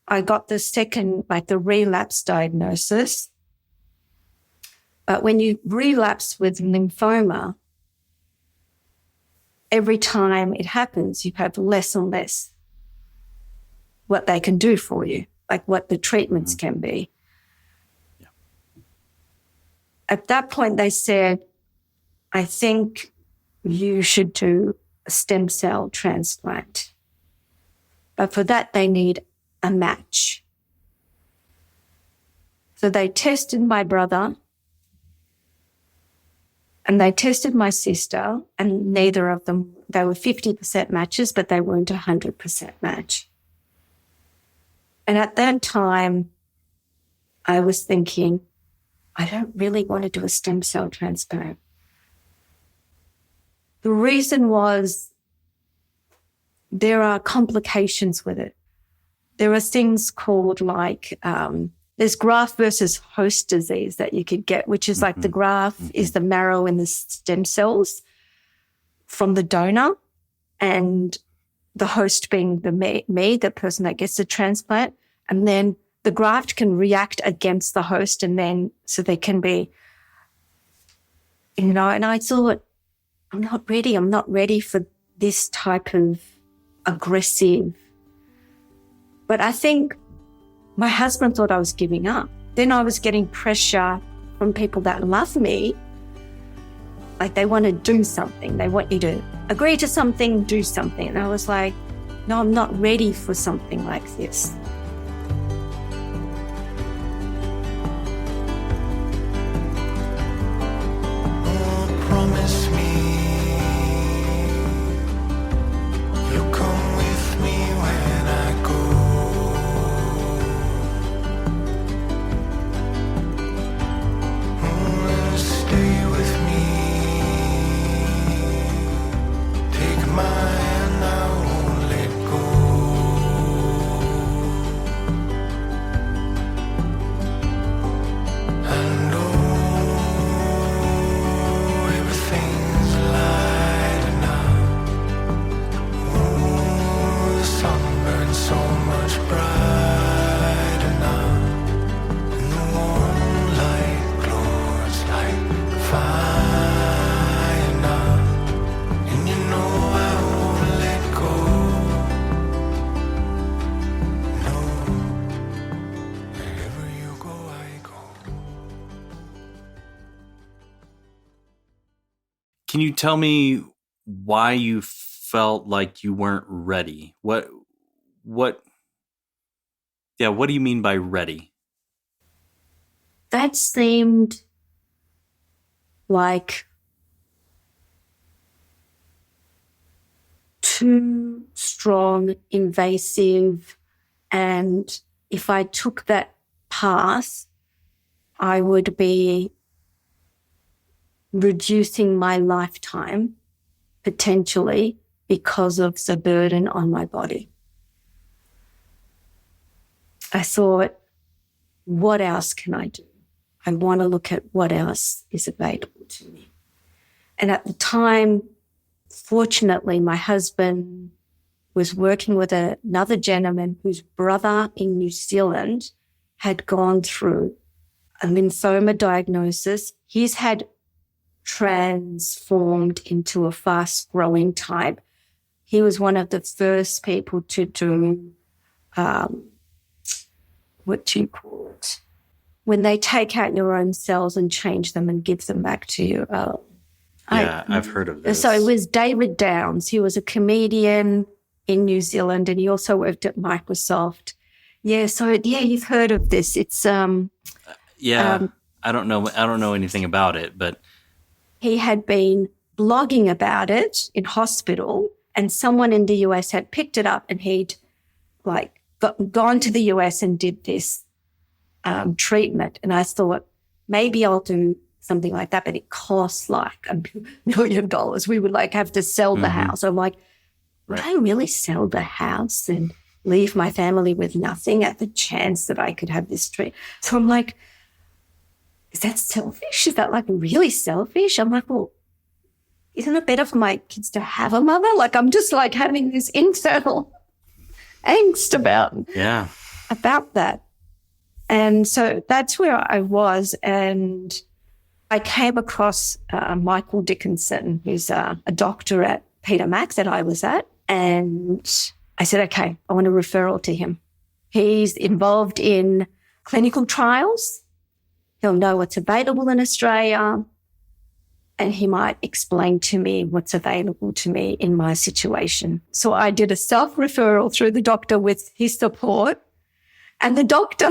I got the second, like the relapse diagnosis. But when you relapse with lymphoma, every time it happens, you have less and less what they can do for you, like what the treatments can be. Yeah. At that point, they said, I think you should do a stem cell transplant. But for that, they need a match. So they tested my brother and they tested my sister, and neither of them they were 50% matches, but they weren't 100% match. And at that time, I was thinking, I don't really want to do a stem cell transplant. The reason was there are complications with it. There are things called like there's graft versus host disease that you could get, which is like the graft is the marrow and the stem cells from the donor, and the host being the person that gets the transplant. And then the graft can react against the host, and then so they can be, and I thought, I'm not ready for this type of aggressive. But I think my husband thought I was giving up. Then I was getting pressure from people that love me. Like they want to do something. They want you to agree to something, do something. And I was like, no, I'm not ready for something like this. Promise me you'll come with me when I go. And stay with me. Take my hand, I won't let go. I know everything's lighting up. Oh, the sun burns so much brighter now. And the warm light glows like fire now. And you know I won't let go. No, wherever you go, I go. Can you tell me why you felt like you weren't ready? What do you mean by ready? That seemed like too strong, invasive, and if I took that path, I would be reducing my lifetime potentially because of the burden on my body. I thought, what else can I do? I want to look at what else is available to me. And at the time, fortunately, my husband was working with another gentleman whose brother in New Zealand had gone through a lymphoma diagnosis. He's had transformed into a fast-growing type. He was one of the first people to do, what do you call it? When they take out your own cells and change them and give them back to you. I've heard of this. So it was David Downs. He was a comedian in New Zealand, and he also worked at Microsoft. You've heard of this. It's I don't know anything about it, but he had been blogging about it in hospital, and someone in the US had picked it up, and he'd gone to the US and did this treatment. And I thought, maybe I'll do something like that, but it costs like $1 million. We would have to sell the house. I'm like, would I really sell the house and leave my family with nothing at the chance that I could have this treatment? So I'm like, is that selfish? Is that really selfish? I'm like, well, isn't it better for my kids to have a mother? I'm just having this internal angst about that. And so that's where I was. And I came across Michael Dickinson, who's a doctor at Peter Max that I was at. And I said, okay, I want a referral to him. He's involved in clinical trials. He'll know what's available in Australia, and he might explain to me what's available to me in my situation. So I did a self-referral through the doctor with his support. And the doctor,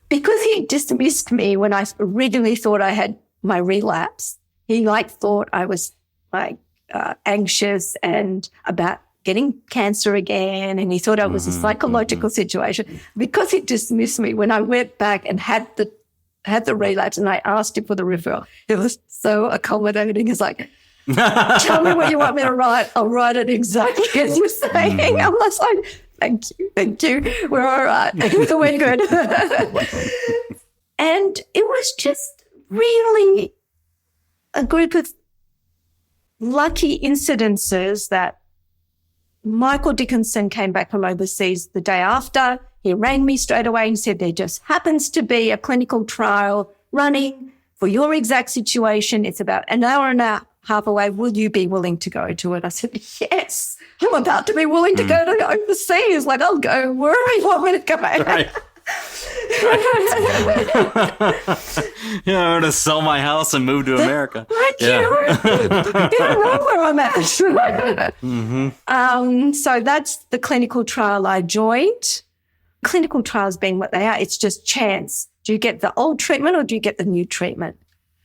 because he dismissed me when I originally thought I had my relapse, he thought I was anxious and about getting cancer again. And he thought I was a psychological situation. Because he dismissed me, when I went back and had the relapse and I asked him for the referral, he was so accommodating. He's like, tell me what you want me to write. I'll write it exactly as you're saying. I was like, thank you. We're all right. We're good. And it was just really a group of lucky incidences that Michael Dickinson came back from overseas the day after. He rang me straight away and said, there just happens to be a clinical trial running for your exact situation. It's about an hour and a half away. Will you be willing to go to it? I said, yes, I'm about to be willing to go to overseas. Like, I'll go wherever you want me to go. Right. Yeah, I'm going to sell my house and move to America. You don't know where I'm at. So that's the clinical trial I joined. Clinical trials being what they are, it's just chance. Do you get the old treatment or do you get the new treatment?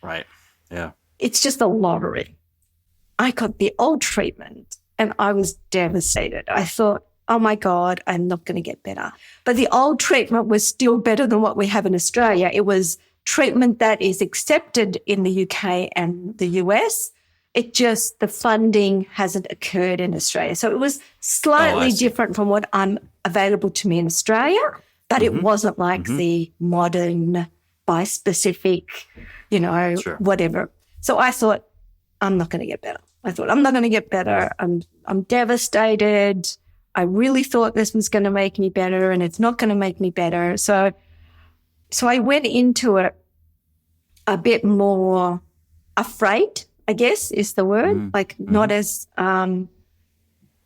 Right. Yeah. It's just a lottery. I got the old treatment and I was devastated. I thought, oh my God, I'm not going to get better. But the old treatment was still better than what we have in Australia. It was treatment that is accepted in the UK and the US. It just, the funding hasn't occurred in Australia. So it was slightly different from what I'm available to me in Australia, but it wasn't like the modern bispecific, whatever. So I thought, I'm not going to get better. I'm not going to get better. I'm devastated. I really thought this was going to make me better and it's not going to make me better. So I went into it a bit more afraid, I guess is the word, not as, I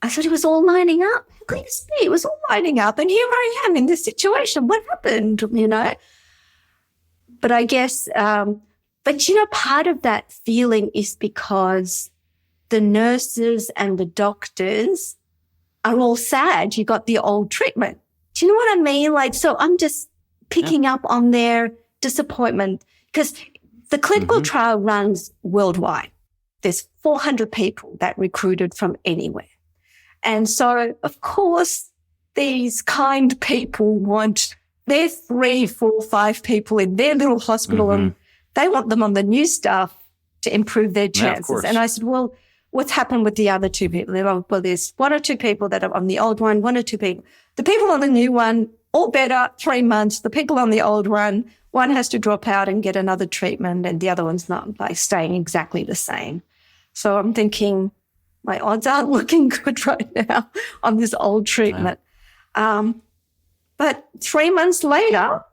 thought it was all lining up. How could this be? It was all lining up and here I am in this situation. What happened, But I guess, part of that feeling is because the nurses and the doctors are all sad you got the old treatment. Do you know what I mean? Like, so I'm just picking up on their disappointment because the clinical trial runs worldwide. There's 400 people that recruited from anywhere. And so, of course, these kind people want their 3, 4, 5 people in their little hospital and they want them on the new stuff to improve their chances. And I said, well, what's happened with the other 2 people? They're like, well, there's 1 or 2 people that are on the old one, 1 or 2 people. The people on the new one, all better, 3 months. The people on the old one has to drop out and get another treatment and the other one's not, like, staying exactly the same. So I'm thinking my odds aren't looking good right now on this old treatment. But 3 months later,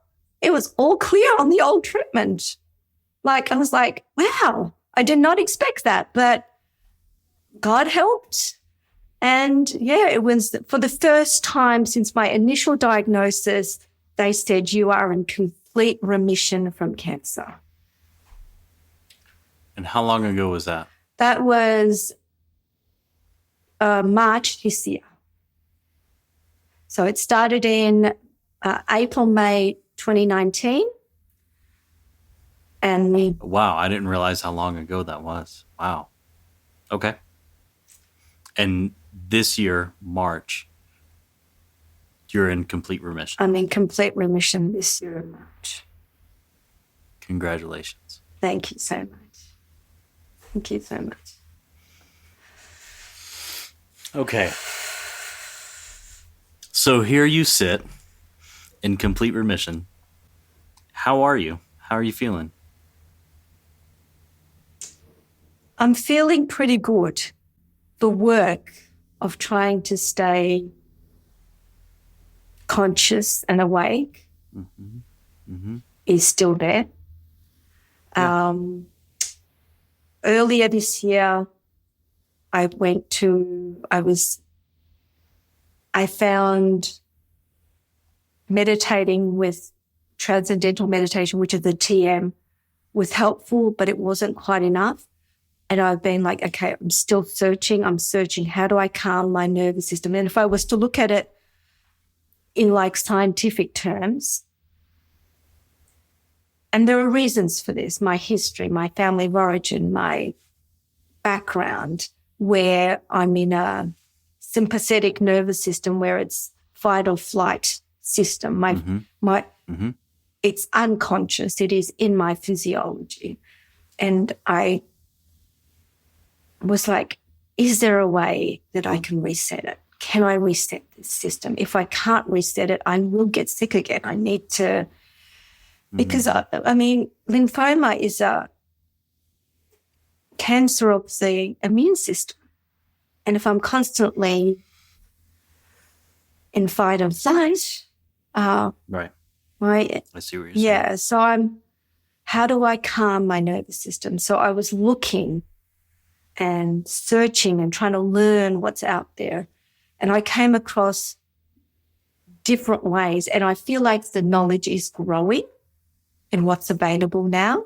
it was all clear on the old treatment. Like, I was like, wow, I did not expect that, but God helped. And it was for the first time since my initial diagnosis, they said, you are in complete remission from cancer. And how long ago was that? That was March this year. So it started in April, May 2019. And wow, I didn't realize how long ago that was. Wow. Okay. And this year, March, you're in complete remission. I'm in complete remission this year in March. Congratulations. Thank you so much. Thank you so much. Okay. So here you sit in complete remission. How are you? How are you feeling? I'm feeling pretty good. The work of trying to stay conscious and awake is still there. Yeah. Earlier this year, I found meditating with transcendental meditation, which is the TM, was helpful, but it wasn't quite enough. And I've been like, okay, I'm still searching. I'm searching. How do I calm my nervous system? And if I was to look at it in like scientific terms, and there are reasons for this, my history, my family of origin, my background, where I'm in a sympathetic nervous system where it's fight or flight system. It's unconscious. It is in my physiology. And I was like, is there a way that I can reset it? Can I reset this system? If I can't reset it, I will get sick again. I need to, because lymphoma is a cancer of the immune system. And if I'm constantly in fight or flight, right. I see what you're saying. Yeah, so how do I calm my nervous system? So I was looking and searching and trying to learn what's out there. And I came across different ways, and I feel like the knowledge is growing in what's available now.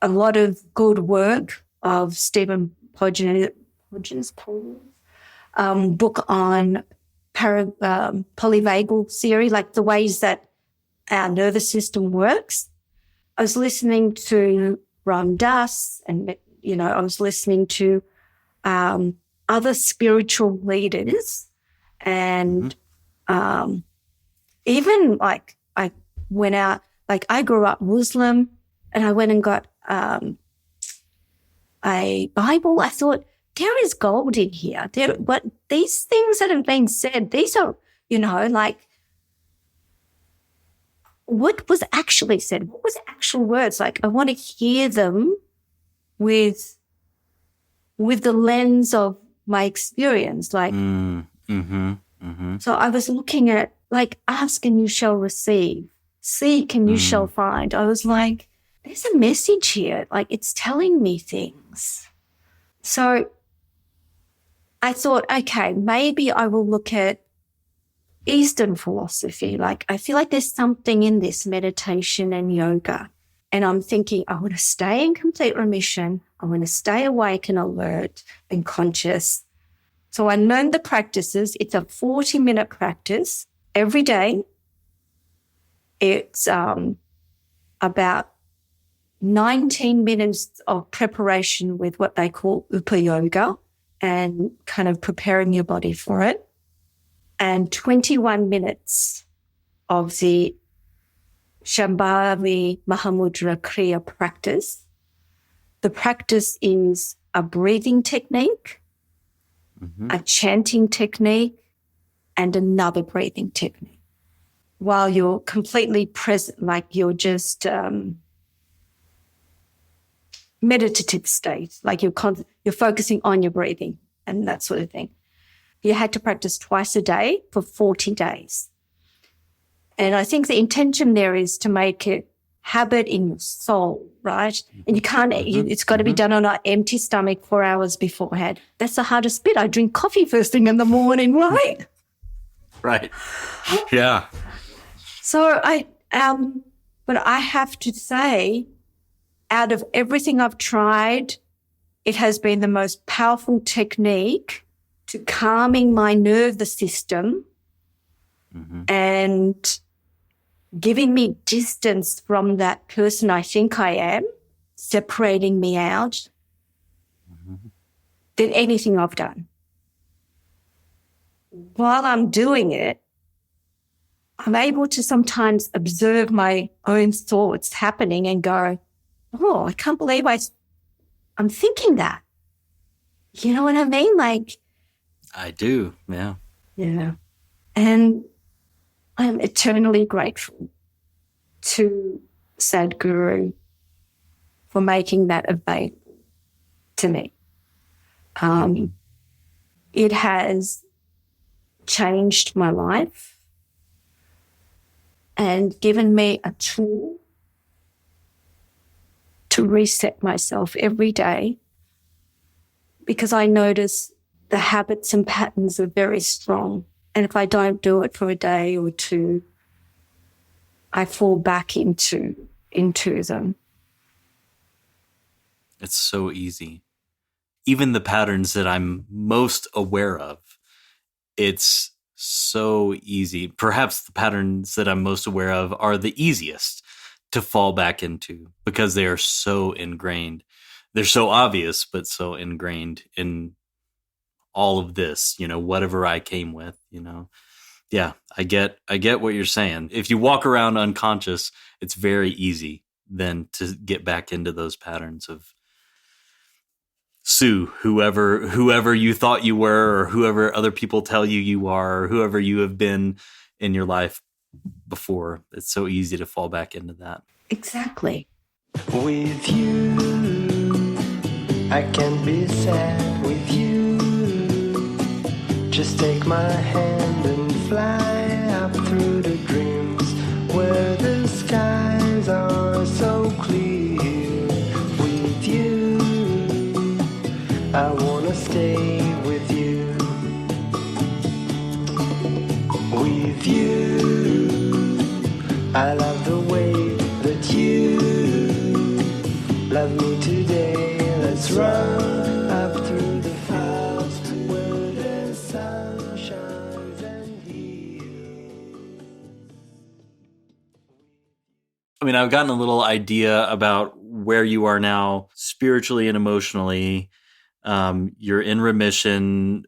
A lot of good work of Stephen Podge's book on polyvagal theory, like the ways that our nervous system works. I was listening to Ram Dass, and I was listening to other spiritual leaders, and even like I went out. Like I grew up Muslim, and I went and got a Bible. I thought, there is gold in here. But these things that have been said, these are, like, what was actually said? What was the actual words? Like, I want to hear them with the lens of my experience. Like, so I was looking at, like, ask and you shall receive. Seek and you shall find. I was like, there's a message here. Like, it's telling me things. So I thought, okay, maybe I will look at Eastern philosophy. Like, I feel like there's something in this meditation and yoga. And I'm thinking, I want to stay in complete remission. I want to stay awake and alert and conscious. So I learned the practices. It's a 40-minute practice every day. It's about 19 minutes of preparation with what they call Upa Yoga and kind of preparing your body for it, and 21 minutes of the Shambhavi Mahamudra Kriya practice. The practice is a breathing technique, a chanting technique, and another breathing technique. While you're completely present, like you're just meditative state, like you're focusing on your breathing and that sort of thing. You had to practice twice a day for 40 days. And I think the intention there is to make it habit in your soul, right? And you can't, it's got to be done on an empty stomach 4 hours beforehand. That's the hardest bit. I drink coffee first thing in the morning, right? Right. Yeah. So but I have to say, out of everything I've tried, it has been the most powerful technique to calming my nervous system and giving me distance from that person I think I am, separating me out, than anything I've done. While I'm doing it, I'm able to sometimes observe my own thoughts happening and go, oh, I can't believe I'm thinking that. You know what I mean? Like, I do, yeah. Yeah. And I'm eternally grateful to Sadhguru for making that available to me. It has changed my life and given me a tool to reset myself every day, because I notice the habits and patterns are very strong. And if I don't do it for a day or two, I fall back into them. It's so easy. Even the patterns that I'm most aware of, it's so easy. Perhaps the patterns that I'm most aware of are the easiest to fall back into because they are so ingrained. they're so obvious, but so ingrained in all of this, whatever I came with, Yeah, I get what you're saying. If you walk around unconscious, it's very easy then to get back into those patterns of sue whoever you thought you were, or whoever other people tell you are, or whoever you have been in your life before. It's so easy to fall back into that. Exactly. With you, I can be sad with you. Just take my hand and fly up through the dreams where the skies are so clear. With you, I wanna stay with you. With you, I love the way that you love me today. Let's run up through the fields where the sun shines and heals. I mean, I've gotten a little idea about where you are now spiritually and emotionally. You're in remission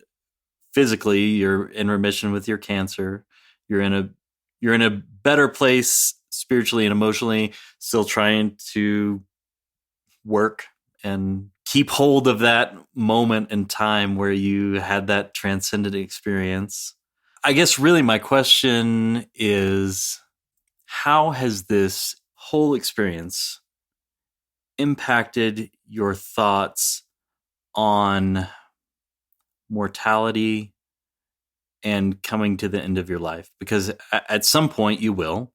physically. You're in remission with your cancer. You're in a better place spiritually and emotionally, still trying to work and keep hold of that moment in time where you had that transcendent experience. I guess really my question is, how has this whole experience impacted your thoughts on mortality and coming to the end of your life? Because at some point you will.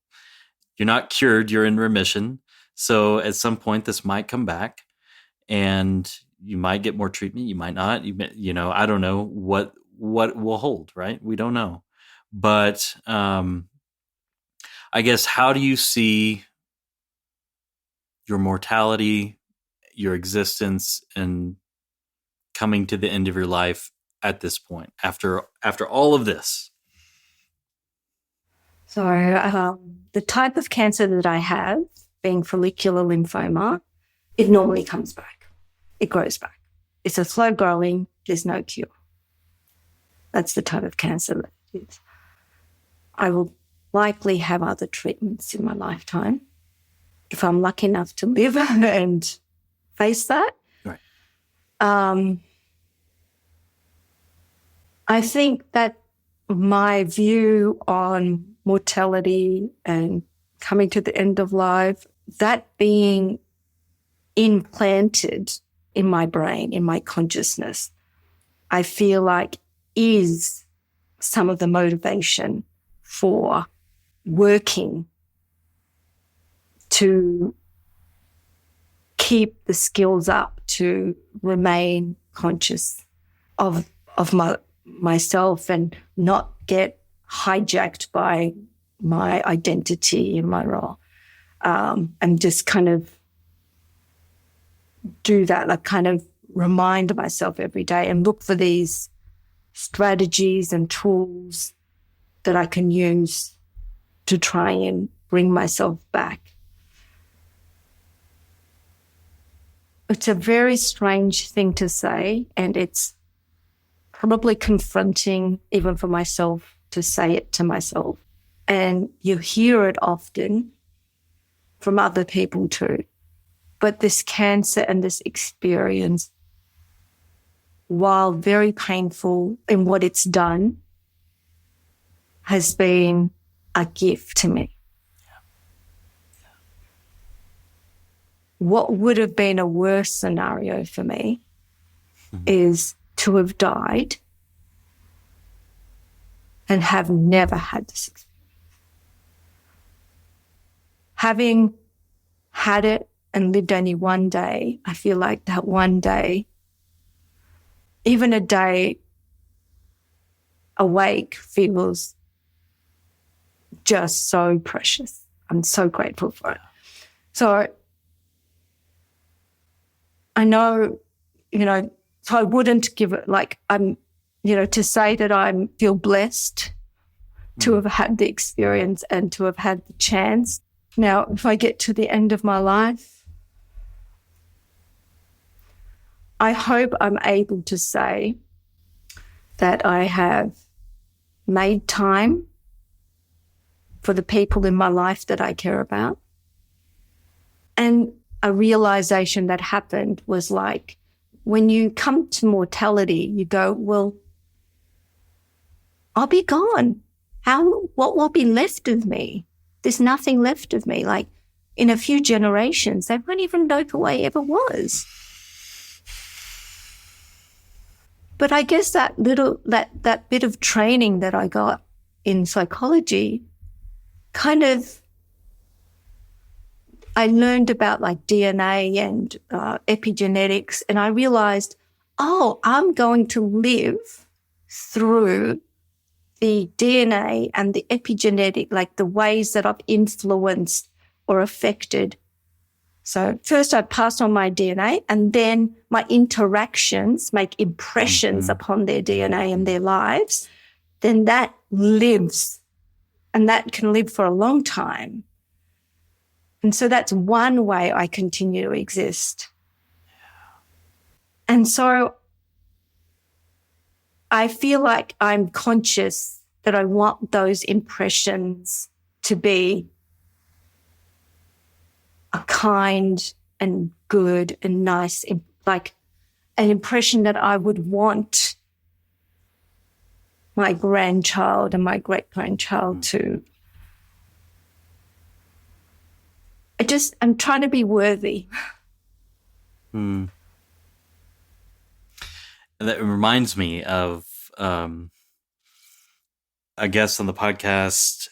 You're not cured, you're in remission. So at some point this might come back and you might get more treatment, you might not. I don't know what will hold, right? We don't know. But I guess, how do you see your mortality, your existence, and coming to the end of your life at this point, after all of this? So the type of cancer that I have, being follicular lymphoma, it normally comes back. It grows back. It's a slow growing, there's no cure. That's the type of cancer that it is. I will likely have other treatments in my lifetime if I'm lucky enough to live and face that. Right. I think that my view on mortality and coming to the end of life, that being implanted in my brain, in my consciousness, I feel like is some of the motivation for working to keep the skills up to remain conscious of myself and not get hijacked by my identity and my role, and just kind of do that, like kind of remind myself every day and look for these strategies and tools that I can use to try and bring myself back. It's a very strange thing to say, and it's probably confronting even for myself to say it to myself. And you hear it often from other people too. But this cancer and this experience, while very painful in what it's done, has been a gift to me. What would have been a worse scenario for me is to have died and have never had this experience. Having had it and lived only one day, I feel like that one day, even a day awake, feels just so precious. I'm so grateful for it. So I know, so I wouldn't give it to say that I feel blessed to have had the experience and to have had the chance. Now, if I get to the end of my life, I hope I'm able to say that I have made time for the people in my life that I care about. And a realization that happened was like, when you come to mortality, you go, well, I'll be gone. What will be left of me? There's nothing left of me. Like, in a few generations, they won't even know who I ever was. But I guess that bit of training that I got in psychology kind of, I learned about like DNA and epigenetics, and I realized, I'm going to live through the DNA and the epigenetic, like the ways that I've influenced or affected. So first I pass on my DNA, and then my interactions make impressions upon their DNA and their lives. Then that lives, and that can live for a long time. And so that's one way I continue to exist. And so I feel like I'm conscious that I want those impressions to be a kind and good and nice, like an impression that I would want my grandchild and my great-grandchild to. I'm trying to be worthy. And that reminds me of, I guess on the podcast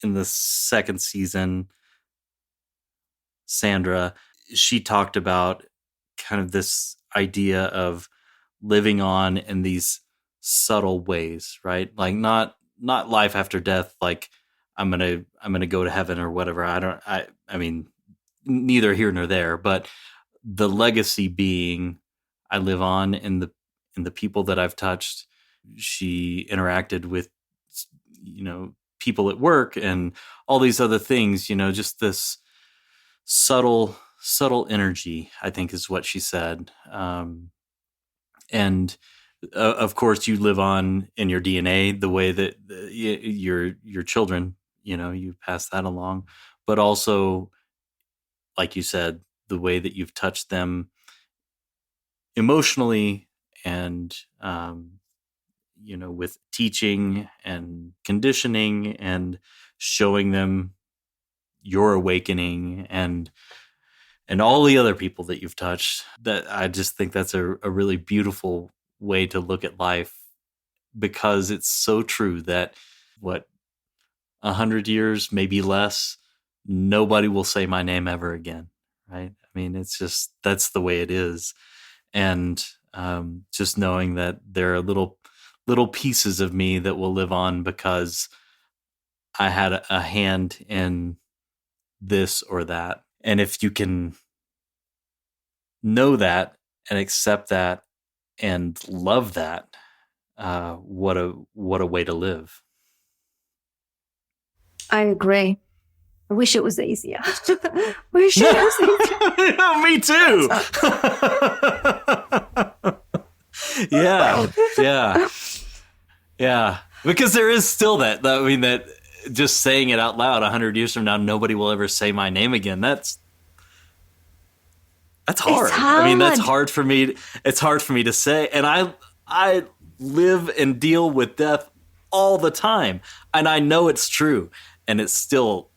in the second season, Sandra, she talked about kind of this idea of living on in these subtle ways, right? Like not life after death, like I'm gonna go to heaven or whatever. I mean, neither here nor there, but the legacy being I live on in the people that I've touched. She interacted with, people at work and all these other things, just this subtle energy, I think is what she said. And of course you live on in your DNA the way that your children, you pass that along, but also, like you said, the way that you've touched them emotionally and, with teaching and conditioning and showing them your awakening and all the other people that you've touched. That I just think that's a really beautiful way to look at life, because it's so true that 100 years, maybe less, nobody will say my name ever again. Right. I mean, it's just, that's the way it is. And just knowing that there are little pieces of me that will live on because I had a hand in this or that. And if you can know that and accept that and love that, what a way to live. I agree. I wish it was easier. Wish it was easier. Me too. Yeah. Because there is still that. I mean, that just saying it out loud 100 years from now, nobody will ever say my name again. That's hard. I mean, that's hard for me. It's hard for me to say. And I live and deal with death all the time. And I know it's true. And it's still,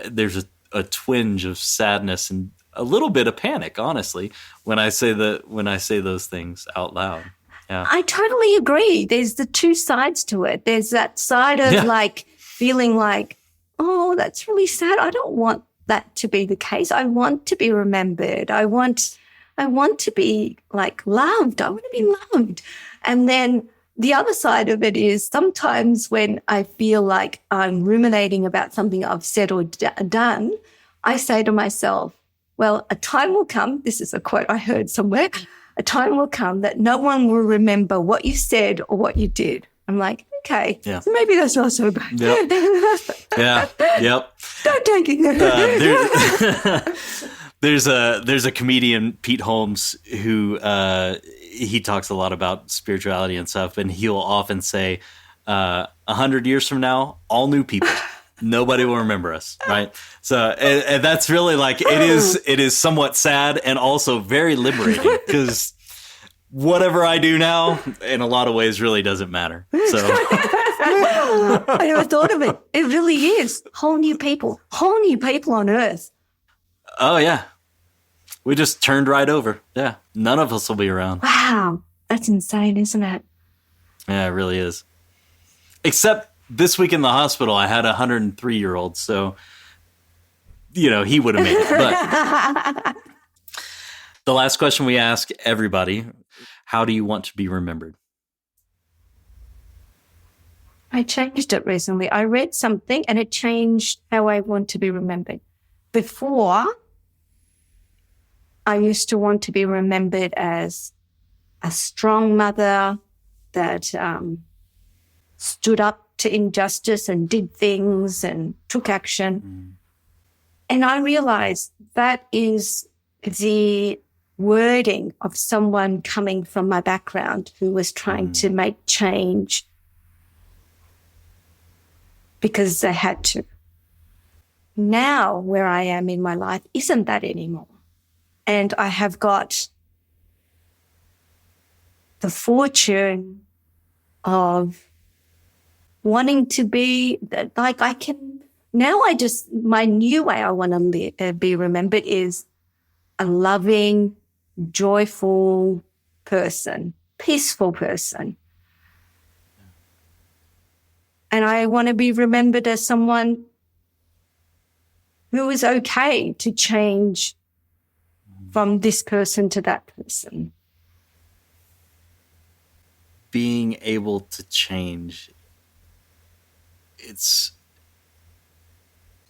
there's a twinge of sadness and a little bit of panic, honestly, when I say those things out loud. Yeah. I totally agree. There's the two sides to it. There's that side of like feeling like, oh, that's really sad. I don't want that to be the case. I want to be remembered. I want to be like loved. I want to be loved. And then the other side of it is sometimes when I feel like I'm ruminating about something I've said or done, I say to myself, well, a time will come. This is a quote I heard somewhere. A time will come that no one will remember what you said or what you did. I'm like, okay, so maybe that's not so bad. Yep. Don't take it. There's a comedian, Pete Holmes, who he talks a lot about spirituality and stuff, and he'll often say, 100 years from now, all new people. Nobody will remember us, right? So, and that's really like, it is somewhat sad and also very liberating, because whatever I do now, in a lot of ways, really doesn't matter. So I never thought of it. It really is. Whole new people on Earth. Oh, yeah. We just turned right over. Yeah. None of us will be around. Wow. That's insane, isn't it? Yeah, it really is. Except this week in the hospital, I had a 103-year-old. So, he would have made it. But the last question we ask everybody, how do you want to be remembered? I changed it recently. I read something and it changed how I want to be remembered. Before, I used to want to be remembered as a strong mother that stood up to injustice and did things and took action. Mm. And I realized that is the wording of someone coming from my background who was trying to make change because they had to. Now, where I am in my life isn't that anymore. And I have got the fortune of wanting to be like I can now. My new way I want to be remembered is a loving, joyful person, peaceful person. And I want to be remembered as someone who is okay to change from this person to that person. Being able to change,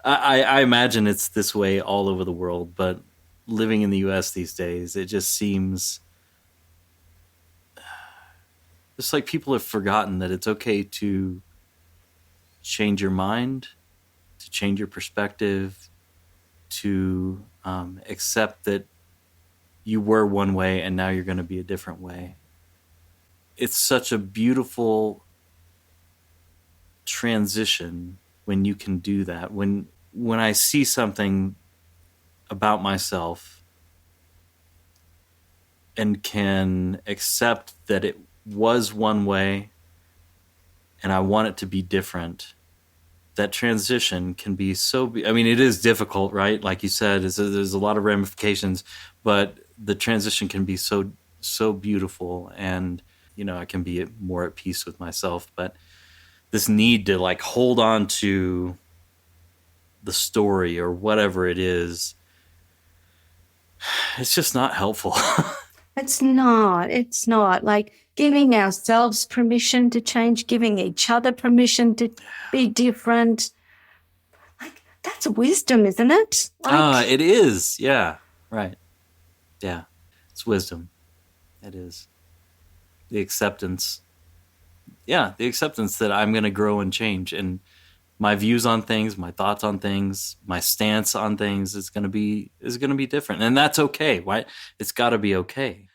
I imagine it's this way all over the world, but living in the US these days, it just seems it's like people have forgotten that it's okay to change your mind, to change your perspective, to accept that you were one way and now you're going to be a different way. It's such a beautiful transition when you can do that. When I see something about myself and can accept that it was one way and I want it to be different, that transition can be it is difficult, right? Like you said, there's a lot of ramifications, but the transition can be so beautiful, and I can be more at peace with myself. But this need to like hold on to the story or whatever it is, it's just not helpful. It's not like giving ourselves permission to change, giving each other permission to be different. Like, that's wisdom, isn't it? It is. Yeah. Right. Yeah. It's wisdom. It is. The acceptance. Yeah. The acceptance that I'm going to grow and change, and my views on things, my thoughts on things, my stance on things is going to be different. And that's okay. Right? It's got to be okay.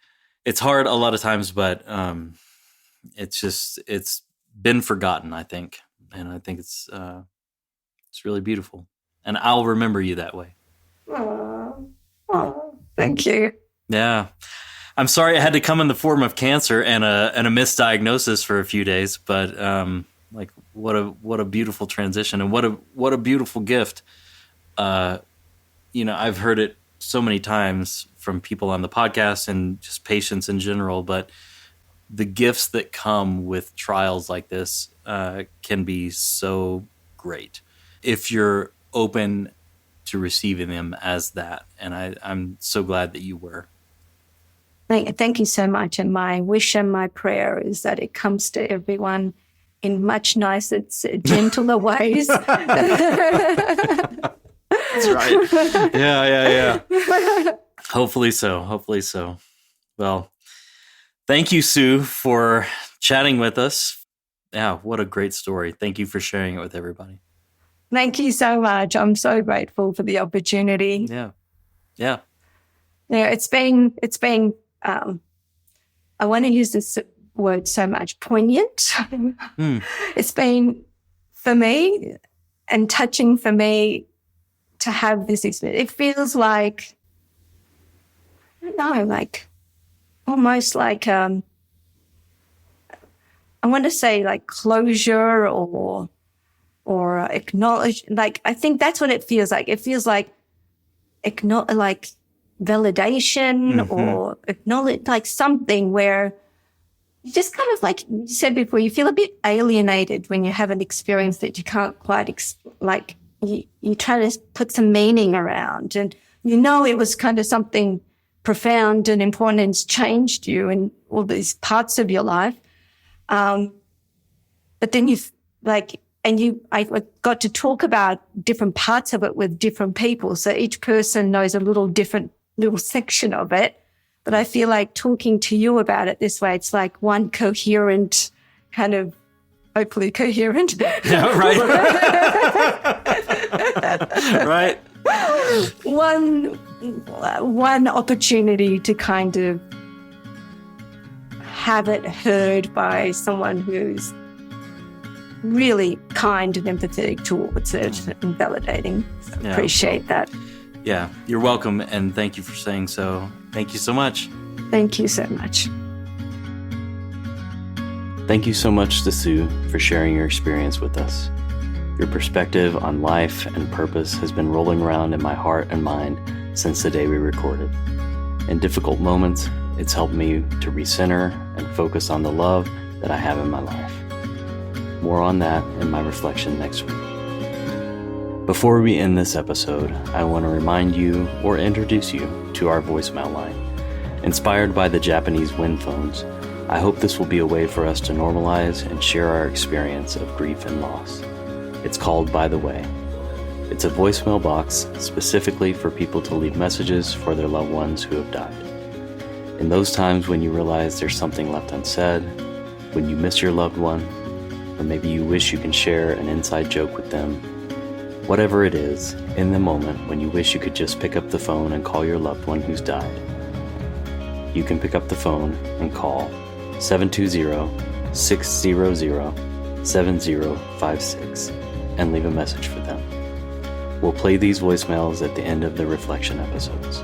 It's hard a lot of times, but it's been forgotten, I think. And I think it's really beautiful. And I'll remember you that way. Oh, thank you. Yeah. I'm sorry it had to come in the form of cancer and a misdiagnosis for a few days, but what a beautiful transition, and what a beautiful gift. I've heard it so many times from people on the podcast and just patients in general, but the gifts that come with trials like this can be so great if you're open to receiving them as that. And I'm so glad that you were. Thank you so much. And my wish and my prayer is that it comes to everyone in much nicer, gentler ways. That's right. Yeah. Hopefully so. Well, thank you, Sue, for chatting with us. Yeah, what a great story. Thank you for sharing it with everybody. Thank you so much. I'm so grateful for the opportunity. Yeah. it's been, I want to use this word so much, poignant. It's been, for me, and touching for me to have this experience. It feels like, I don't know, like almost like, I want to say like closure or acknowledge. Like, I think that's what it feels like. It feels like like validation or acknowledge, like something where you just kind of, like you said before, you feel a bit alienated when you have an experience that you can't quite you try to put some meaning around, and it was kind of something profound and important and it's changed you in all these parts of your life. But then I got to talk about different parts of it with different people. So each person knows a little section of it. But I feel like talking to you about it this way, it's like one coherent kind of, hopefully coherent. Yeah, right. Right. One opportunity to kind of have it heard by someone who's really kind and empathetic towards it and validating. Yeah. Appreciate that. Yeah, you're welcome, and thank you for saying so. Thank you so much. Thank you so much. Thank you so much to Sue for sharing your experience with us. Your perspective on life and purpose has been rolling around in my heart and mind since the day we recorded. In difficult moments, it's helped me to recenter and focus on the love that I have in my life. More on that in my reflection next week. Before we end this episode, I want to remind you or introduce you to our voicemail line. Inspired by the Japanese wind phones, I hope this will be a way for us to normalize and share our experience of grief and loss. It's called By the Way. It's a voicemail box specifically for people to leave messages for their loved ones who have died. In those times when you realize there's something left unsaid, when you miss your loved one, or maybe you wish you can share an inside joke with them, whatever it is, in the moment when you wish you could just pick up the phone and call your loved one who's died, you can pick up the phone and call 720-600-7056 and leave a message for them. We'll play these voicemails at the end of the reflection episodes.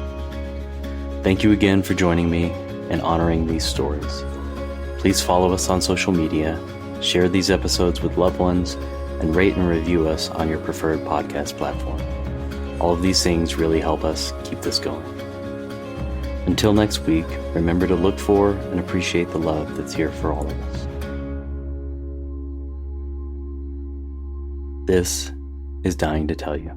Thank you again for joining me and honoring these stories. Please follow us on social media, share these episodes with loved ones, and rate and review us on your preferred podcast platform. All of these things really help us keep this going. Until next week, remember to look for and appreciate the love that's here for all of us. This is Dying to Tell You.